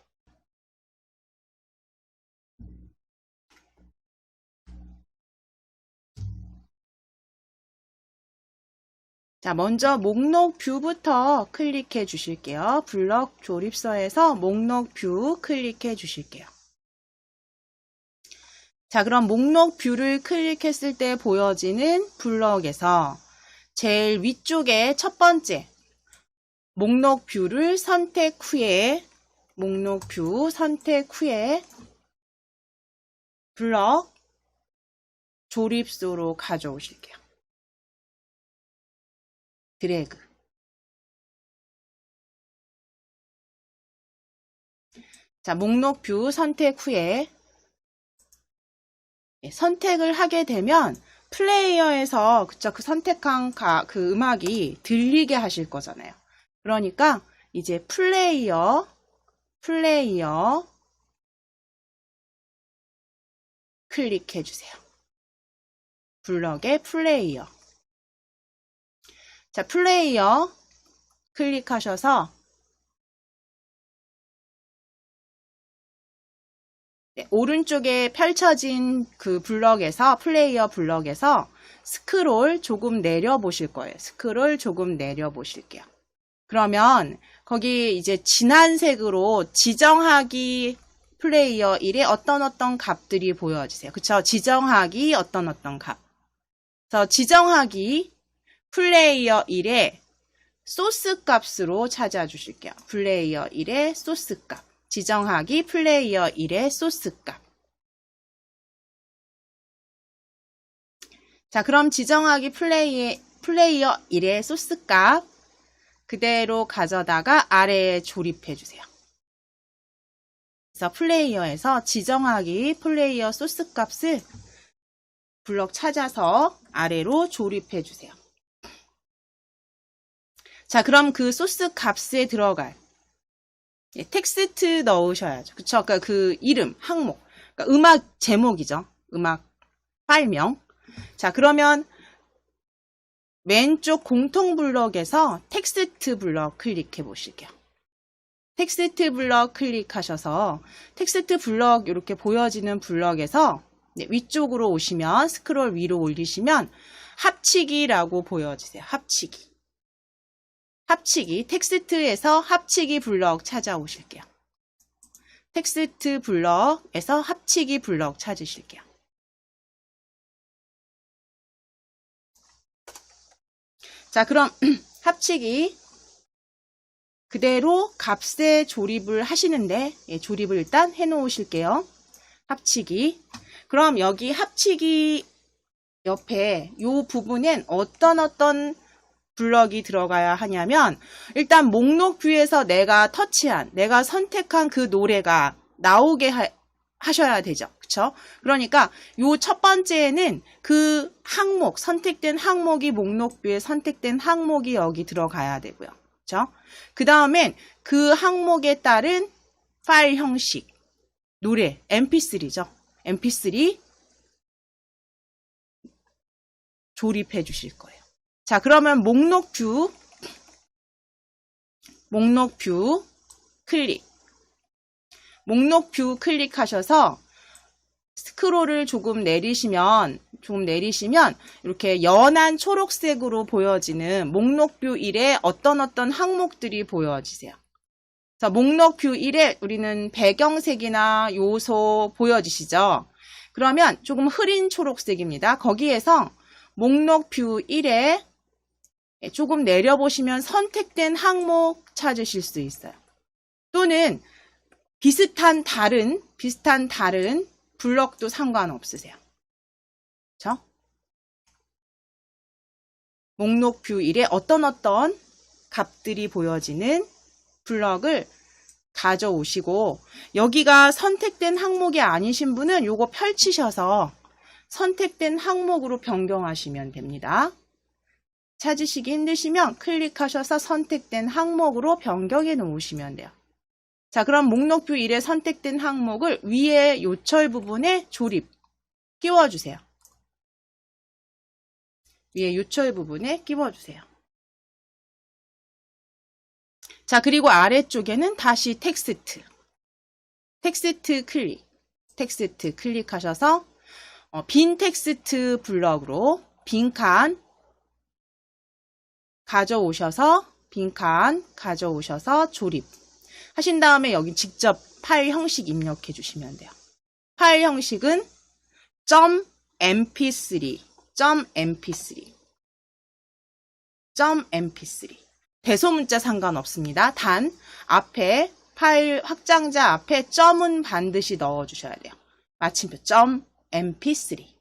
자, 먼저 목록 뷰부터 클릭해 주실게요. 블럭 조립서에서 목록 뷰 클릭해 주실게요. 자, 그럼 목록 뷰를 클릭했을 때 보여지는 블럭에서 제일 위쪽에 첫 번째 목록 뷰를 선택 후에 블럭 조립소로 가져오실게요. 드래그. 자, 목록 뷰 선택 후에 선택을 하게 되면 플레이어에서 그 선택한 그 음악이 들리게 하실 거잖아요. 그러니까 이제 플레이어 클릭해 주세요. 블럭의 플레이어. 자, 플레이어 클릭하셔서 오른쪽에 펼쳐진 그 플레이어 블럭에서 스크롤 조금 내려 보실 거예요. 스크롤 조금 내려 보실게요. 그러면 거기 이제 진한 색으로 지정하기 플레이어 1에 어떤 값들이 보여지세요. 그쵸? 지정하기 어떤 값. 그래서 지정하기 플레이어 1의 소스 값으로 찾아주실게요. 플레이어 1의 소스 값. 지정하기 플레이어 1의 소스 값. 자, 그럼 지정하기 플레이어 1의 소스 값 그대로 가져다가 아래에 조립해 주세요. 그래서 플레이어에서 지정하기 플레이어 소스 값을 블럭 찾아서 아래로 조립해 주세요. 자, 그럼 그 소스 값에 들어갈 텍스트 넣으셔야죠. 그쵸? 그러니까 그 이름, 항목. 그러니까 음악 제목이죠. 음악 파일명. 자, 그러면 왼쪽 공통 블럭에서 텍스트 블럭 클릭해 보실게요. 텍스트 블럭 클릭하셔서 텍스트 블럭 이렇게 보여지는 블럭에서 위쪽으로 오시면 스크롤 위로 올리시면 합치기라고 보여지세요. 합치기, 텍스트에서 합치기 블럭 찾아오실게요. 텍스트 블럭에서 합치기 블럭 찾으실게요. 자, 그럼 합치기 그대로 값에 조립을 하시는데 조립을 일단 해 놓으실게요. 합치기. 그럼 여기 합치기 옆에 요 부분엔 어떤 블럭이 들어가야 하냐면 일단 목록 뷰에서 내가 선택한 그 노래가 나오게 하셔야 되죠. 그쵸? 그러니까 요 첫 번째에는 그 항목, 선택된 항목이 목록 뷰에 선택된 항목이 여기 들어가야 되고요. 그쵸? 그 다음엔 그 항목에 따른 파일 형식, 노래, mp3죠. mp3 조립해 주실 거예요. 자, 그러면 목록 뷰 클릭. 목록 뷰 클릭하셔서 스크롤을 조금 내리시면 이렇게 연한 초록색으로 보여지는 목록 뷰 1에 어떤 항목들이 보여지세요. 자, 목록 뷰 1에 우리는 배경색이나 요소 보여지시죠? 그러면 조금 흐린 초록색입니다. 거기에서 목록 뷰 1에 조금 내려보시면 선택된 항목 찾으실 수 있어요. 또는 비슷한 다른 블럭도 상관없으세요. 그렇죠? 목록 뷰 1에 어떤 값들이 보여지는 블럭을 가져오시고 여기가 선택된 항목이 아니신 분은 요거 펼치셔서 선택된 항목으로 변경하시면 됩니다. 찾으시기 힘드시면 클릭하셔서 선택된 항목으로 변경해 놓으시면 돼요. 자, 그럼 목록뷰 1에 선택된 항목을 위에 요철 부분에 끼워주세요. 위에 요철 부분에 끼워주세요. 자, 그리고 아래쪽에는 다시 텍스트 클릭하셔서 빈 텍스트 블럭으로 빈칸 가져오셔서 조립하신 다음에 여기 직접 파일 형식 입력해 주시면 돼요. 파일 형식은 .mp3 대소문자 상관없습니다. 단 앞에 파일 확장자 앞에 점은 반드시 넣어 주셔야 돼요. 마침표 .mp3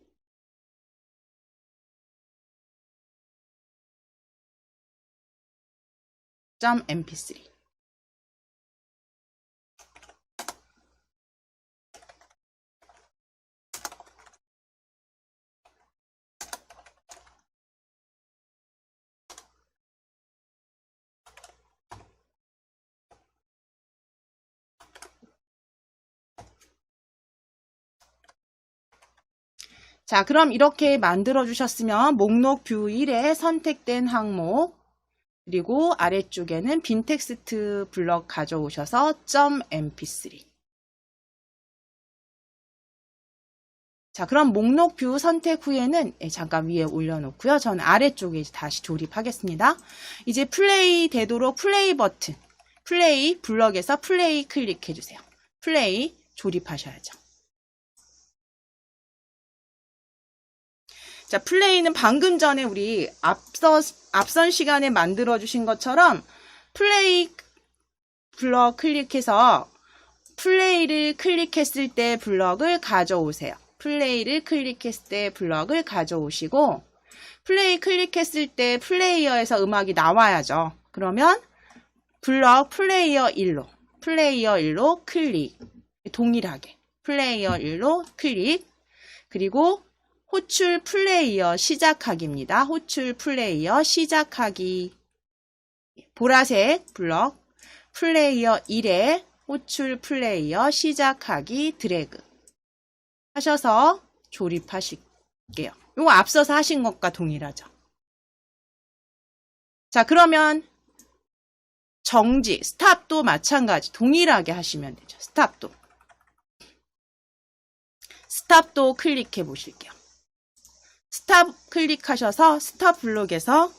자, 그럼 이렇게 만들어 주셨으면 목록 뷰 1에 선택된 항목 그리고 아래쪽에는 빈 텍스트 블럭 가져오셔서 .mp3 자, 그럼 목록 뷰 선택 후에는 잠깐 위에 올려놓고요. 전 아래쪽에 다시 조립하겠습니다. 이제 플레이 되도록 플레이 버튼, 플레이 블럭에서 플레이 클릭해주세요. 플레이 조립하셔야죠. 자, 플레이는 방금 전에 우리 앞선 시간에 만들어주신 것처럼 플레이 블럭 클릭해서 플레이를 클릭했을 때 블럭을 가져오세요. 플레이를 클릭했을 때 블럭을 가져오시고 플레이 클릭했을 때 플레이어에서 음악이 나와야죠. 그러면 블럭 플레이어 1로 클릭 동일하게 플레이어 1로 클릭 그리고 호출 플레이어 시작하기입니다. 호출 플레이어 시작하기 보라색 블럭 플레이어 1에 호출 플레이어 시작하기 드래그 하셔서 조립하실게요. 이거 앞서서 하신 것과 동일하죠. 자, 그러면 정지, 스탑도 마찬가지 동일하게 하시면 되죠. 스탑도 클릭해 보실게요. 스탑 클릭하셔서 스탑 블럭에서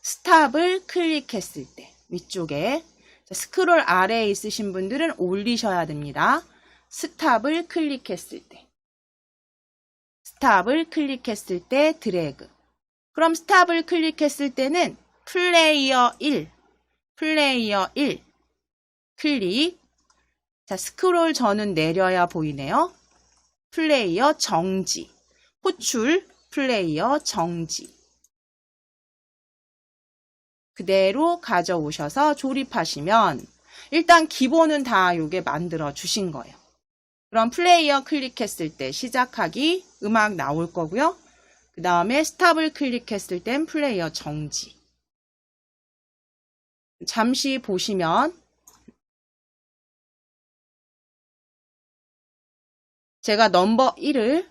스탑을 클릭했을 때 위쪽에 스크롤 아래에 있으신 분들은 올리셔야 됩니다. 스탑을 클릭했을 때 드래그. 그럼 스탑을 클릭했을 때는 플레이어 1 클릭 자, 스크롤 저는 내려야 보이네요. 플레이어 정지. 호출 플레이어 정지. 그대로 가져오셔서 조립하시면 일단 기본은 다 요게 만들어 주신 거예요. 그럼 플레이어 클릭했을 때 시작하기 음악 나올 거고요. 그 다음에 스탑을 클릭했을 땐 플레이어 정지. 잠시 보시면 제가 넘버 1을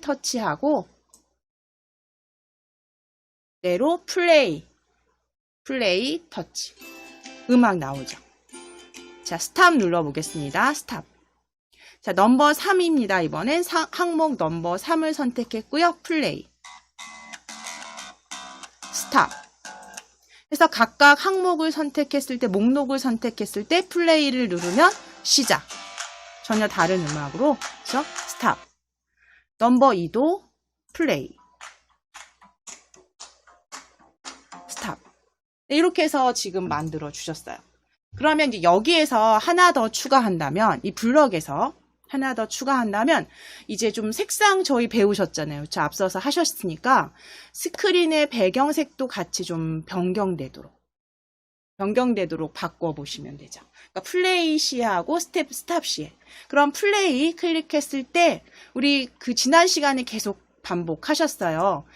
터치하고 그대로 플레이 터치. 음악 나오죠. 자, 스탑 눌러보겠습니다. 스탑. 자, 넘버 3입니다. 이번엔 항목 넘버 3을 선택했고요. 플레이. 스탑. 그래서 각각 항목을 선택했을 때, 목록을 선택했을 때 플레이를 누르면 시작. 전혀 다른 음악으로. 그렇죠? 스탑. 넘버 2도 플레이. 스탑. 이렇게 해서 지금 만들어 주셨어요. 그러면 이제 여기에서 하나 더 추가한다면, 이 블럭에서 하나 더 추가한다면, 이제 좀 색상 저희 배우셨잖아요. 저 앞서서 하셨으니까, 스크린의 배경색도 같이 좀 변경되도록 바꿔보시면 되죠. 그러니까 플레이 시하고 스탑 시에. 그럼 플레이 클릭했을 때, 우리 그 지난 시간에 계속 반복하셨어요.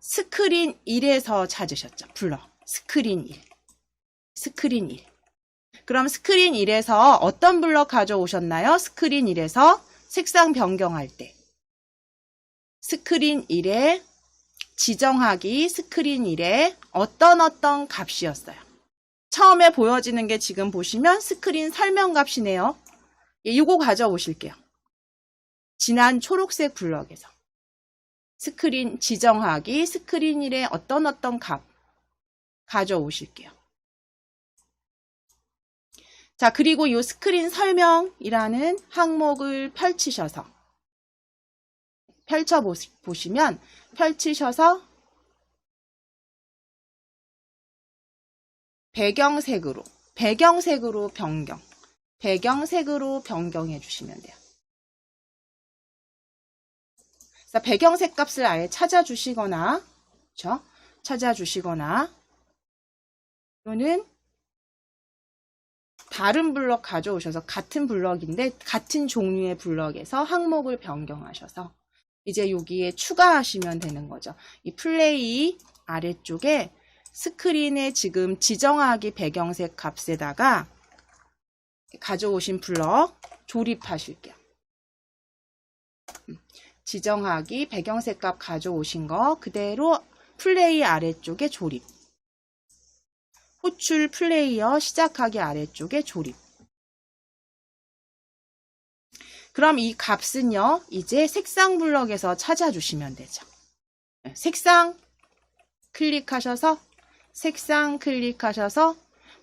스크린 1에서 찾으셨죠. 블럭. 스크린 1. 그럼 스크린 1에서 어떤 블럭 가져오셨나요? 스크린 1에서 색상 변경할 때. 스크린 1에 지정하기 스크린 1에 어떤 값이었어요. 처음에 보여지는 게 지금 보시면 스크린 설명 값이네요. 이거 가져오실게요. 진한 초록색 블럭에서. 스크린 지정하기 스크린 1에 어떤 값 가져오실게요. 자, 그리고 이 스크린 설명이라는 항목을 펼쳐보시면, 펼치셔서 배경색으로 변경해 주시면 돼요. 그래서 배경색 값을 아예 찾아주시거나, 그렇죠? 또는 다른 블럭 가져오셔서 같은 블럭인데 같은 종류의 블럭에서 항목을 변경하셔서 이제 여기에 추가하시면 되는 거죠. 이 플레이 아래쪽에 스크린에 지금 지정하기 배경색 값에다가 가져오신 블럭 조립하실게요. 지정하기 배경색 값 가져오신 거 그대로 플레이 아래쪽에 조립. 호출 플레이어 시작하기 아래쪽에 조립. 그럼 이 값은요, 이제 색상 블럭에서 찾아주시면 되죠. 색상 클릭하셔서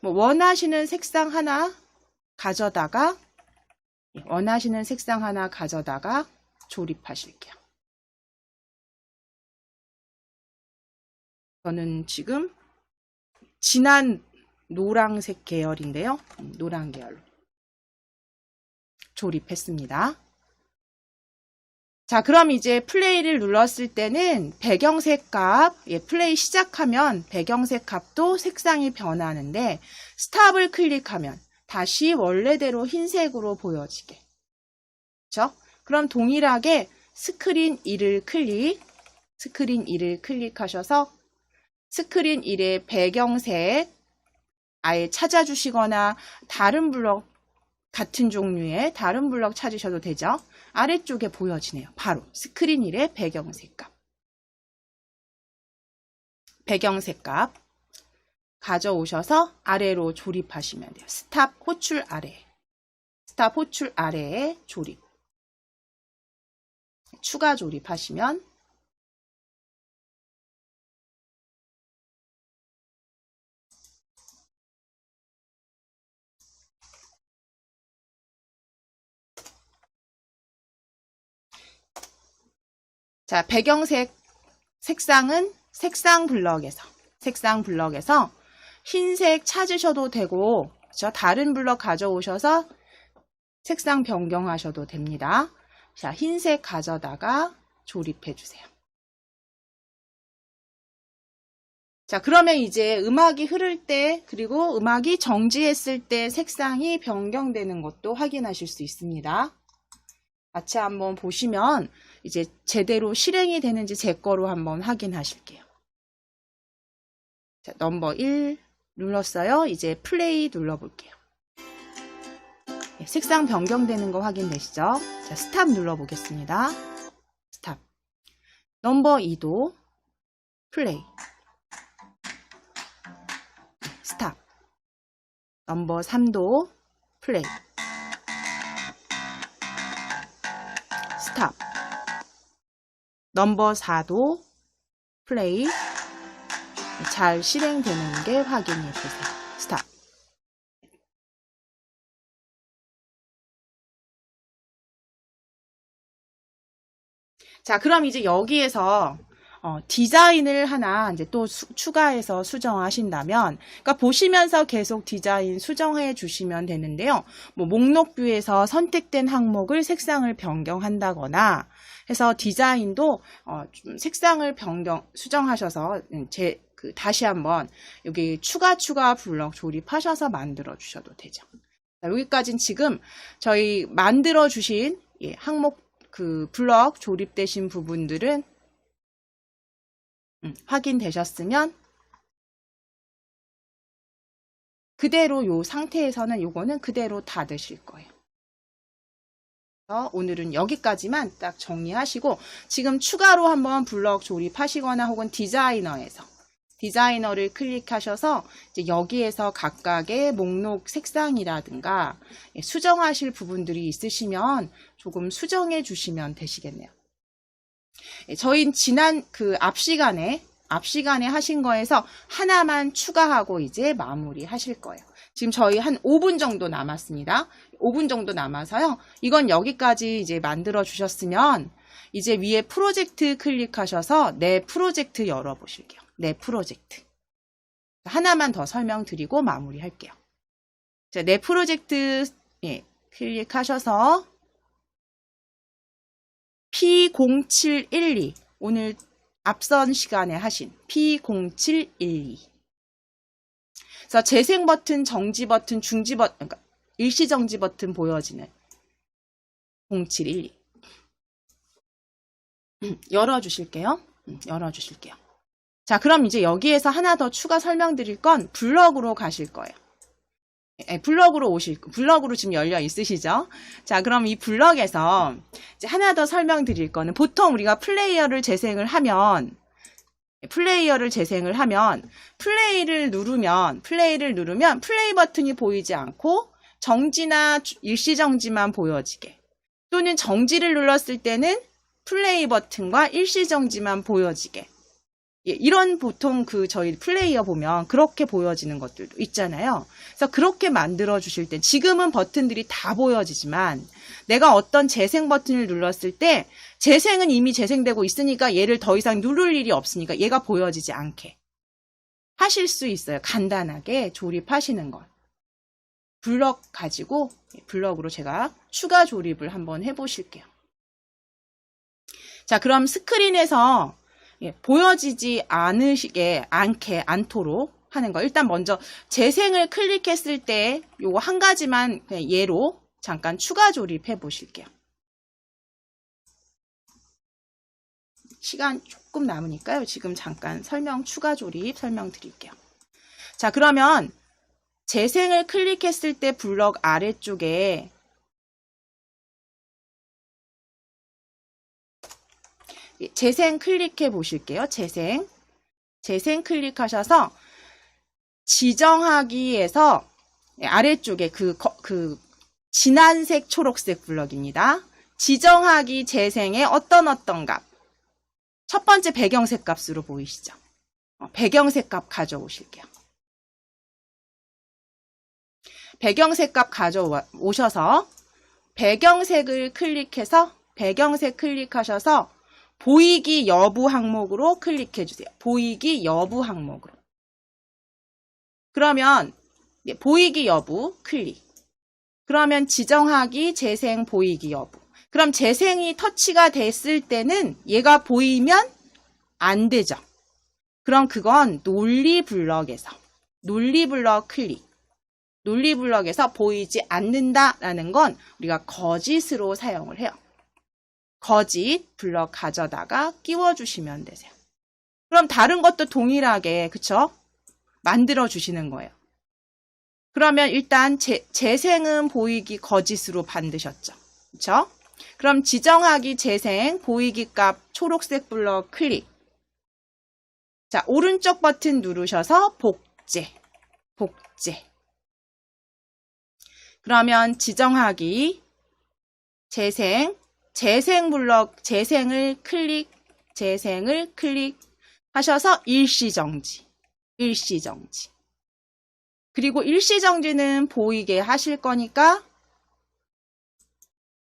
뭐 원하시는 색상 하나 가져다가 조립하실게요. 저는 지금 진한 노란색 계열인데요. 노란 계열로 조립했습니다. 자, 그럼 이제 플레이를 눌렀을 때는 배경색 값, 플레이 시작하면 배경색 값도 색상이 변하는데 스탑을 클릭하면 다시 원래대로 흰색으로 보여지게. 그렇죠? 그럼 동일하게 스크린 1을 클릭하셔서 스크린 1의 배경색 아예 찾아주시거나 다른 블럭, 같은 종류의 다른 블럭 찾으셔도 되죠. 아래쪽에 보여지네요. 바로 스크린 1의 배경색 값 가져오셔서 아래로 조립하시면 돼요. 스탑 호출 아래에 조립. 추가 조립하시면 자, 배경색 색상은 색상 블럭에서 흰색 찾으셔도 되고 그렇죠? 다른 블럭 가져오셔서 색상 변경하셔도 됩니다. 자, 흰색 가져다가 조립해 주세요. 자, 그러면 이제 음악이 흐를 때, 그리고 음악이 정지했을 때 색상이 변경되는 것도 확인하실 수 있습니다. 같이 한번 보시면 이제 제대로 실행이 되는지 제 거로 한번 확인하실게요. 자, 넘버 1 눌렀어요. 이제 플레이 눌러볼게요. 색상 변경되는 거 확인되시죠? 자, 스탑 눌러보겠습니다. 스탑. 넘버 2도 플레이. 스탑. 넘버 3도 플레이. 스탑. 넘버 4도 플레이. 잘 실행되는 게 확인해 주세요. 스탑. 자, 그럼 이제 여기에서 디자인을 하나 이제 또 추가해서 수정하신다면, 그러니까 보시면서 계속 디자인 수정해 주시면 되는데요. 뭐 목록뷰에서 선택된 항목을 색상을 변경한다거나 해서 디자인도 좀 색상을 수정하셔서 다시 한번 여기 추가 블럭 조립하셔서 만들어 주셔도 되죠. 자, 여기까지는 지금 저희 만들어 주신 항목 블럭 조립되신 부분들은 확인되셨으면 그대로 요 상태에서는 요거는 그대로 닫으실 거예요. 오늘은 여기까지만 딱 정리하시고 지금 추가로 한번 블럭 조립하시거나 혹은 디자이너를 클릭하셔서 이제 여기에서 각각의 목록 색상이라든가 수정하실 부분들이 있으시면 조금 수정해 주시면 되시겠네요. 저희 지난 앞 시간에 하신 거에서 하나만 추가하고 이제 마무리 하실 거예요. 지금 저희 한 5분 정도 남았습니다. 5분 정도 남아서요. 이건 여기까지 이제 만들어 주셨으면 이제 위에 프로젝트 클릭하셔서 내 프로젝트 열어보실게요. 내 프로젝트. 하나만 더 설명드리고 마무리할게요. 자, 내 프로젝트 클릭하셔서 P0712 오늘 앞선 시간에 하신 P0712 그래서 재생 버튼, 정지 버튼, 중지 버튼, 그러니까 일시 정지 버튼 보여지는 0712 열어주실게요. 열어주실게요. 자, 그럼 이제 여기에서 하나 더 추가 설명드릴 건 블럭으로 가실 거예요. 블럭으로 지금 열려 있으시죠? 자, 그럼 이 블럭에서 이제 하나 더 설명드릴 거는 보통 우리가 플레이어를 재생을 하면 플레이를 누르면 플레이 버튼이 보이지 않고 정지나 일시정지만 보여지게 또는 정지를 눌렀을 때는 플레이 버튼과 일시정지만 보여지게 이런 보통 저희 플레이어 보면 그렇게 보여지는 것들도 있잖아요. 그래서 그렇게 만들어 주실 때 지금은 버튼들이 다 보여지지만 내가 어떤 재생 버튼을 눌렀을 때 재생은 이미 재생되고 있으니까 얘를 더 이상 누를 일이 없으니까 얘가 보여지지 않게 하실 수 있어요. 간단하게 조립하시는 것. 블럭 가지고 블럭으로 제가 추가 조립을 한번 해보실게요. 자, 그럼 스크린에서 보여지지 않도록 하는 거. 일단 먼저 재생을 클릭했을 때 요거 한 가지만 그냥 예로 잠깐 추가 조립해 보실게요. 시간 조금 남으니까요. 지금 잠깐 추가 조립 설명드릴게요. 자, 그러면 재생을 클릭했을 때 블럭 아래쪽에 재생 클릭해 보실게요. 재생 클릭하셔서 지정하기에서 아래쪽에 진한색 초록색 블럭입니다. 지정하기 재생의 어떤 값. 첫 번째 배경색 값으로 보이시죠? 배경색 값 가져오실게요. 배경색 값 가져오셔서 배경색을 클릭하셔서 보이기 여부 항목으로 클릭해 주세요. 보이기 여부 항목으로. 그러면 보이기 여부 클릭. 그러면 지정하기 재생 보이기 여부. 그럼 재생이 터치가 됐을 때는 얘가 보이면 안 되죠. 그럼 그건 논리블럭에서 논리블럭 클릭. 논리블럭에서 보이지 않는다라는 건 우리가 거짓으로 사용을 해요. 거짓 블럭 가져다가 끼워주시면 되세요. 그럼 다른 것도 동일하게 그쵸? 만들어 주시는 거예요. 그러면 일단 재생은 보이기 거짓으로 만드셨죠. 그쵸? 그럼 지정하기 재생 보이기 값 초록색 블럭 클릭. 자, 오른쪽 버튼 누르셔서 복제. 그러면 지정하기 재생 블럭 재생을 클릭 하셔서 일시정지. 그리고 일시정지는 보이게 하실 거니까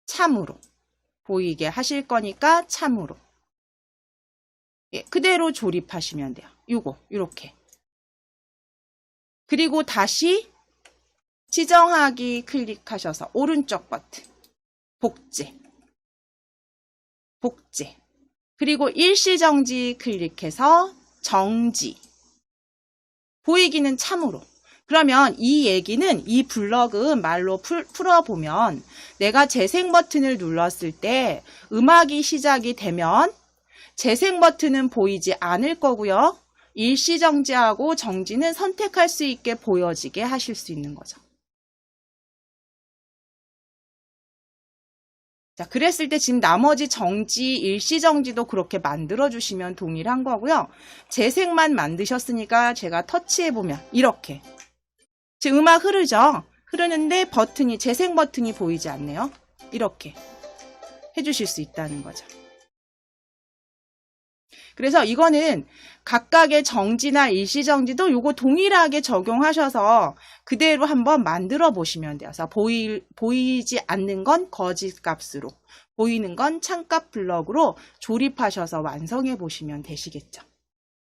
참으로. 예, 그대로 조립하시면 돼요. 요렇게. 그리고 다시 지정하기 클릭하셔서 오른쪽 버튼. 복제. 그리고 일시정지 클릭해서 정지. 보이기는 참으로. 그러면 이 얘기는 이 블럭은 말로 풀어보면 내가 재생 버튼을 눌렀을 때 음악이 시작이 되면 재생 버튼은 보이지 않을 거고요. 일시정지하고 정지는 선택할 수 있게 보여지게 하실 수 있는 거죠. 자, 그랬을 때 지금 나머지 정지, 일시정지도 그렇게 만들어주시면 동일한 거고요. 재생만 만드셨으니까 제가 터치해보면 이렇게. 지금 음악 흐르죠? 흐르는데 재생 버튼이 보이지 않네요. 이렇게 해주실 수 있다는 거죠. 그래서 이거는 각각의 정지나 일시정지도 요거 동일하게 적용하셔서 그대로 한번 만들어 보시면 돼요. 그래서 보이지 않는 건 거짓 값으로, 보이는 건 참값 블럭으로 조립하셔서 완성해 보시면 되시겠죠.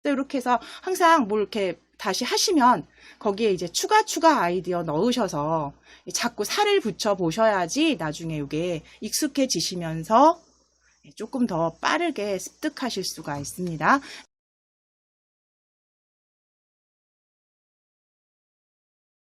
이렇게 해서 항상 뭘 이렇게 다시 하시면 거기에 이제 추가 아이디어 넣으셔서 자꾸 살을 붙여 보셔야지 나중에 이게 익숙해지시면서 조금 더 빠르게 습득하실 수가 있습니다.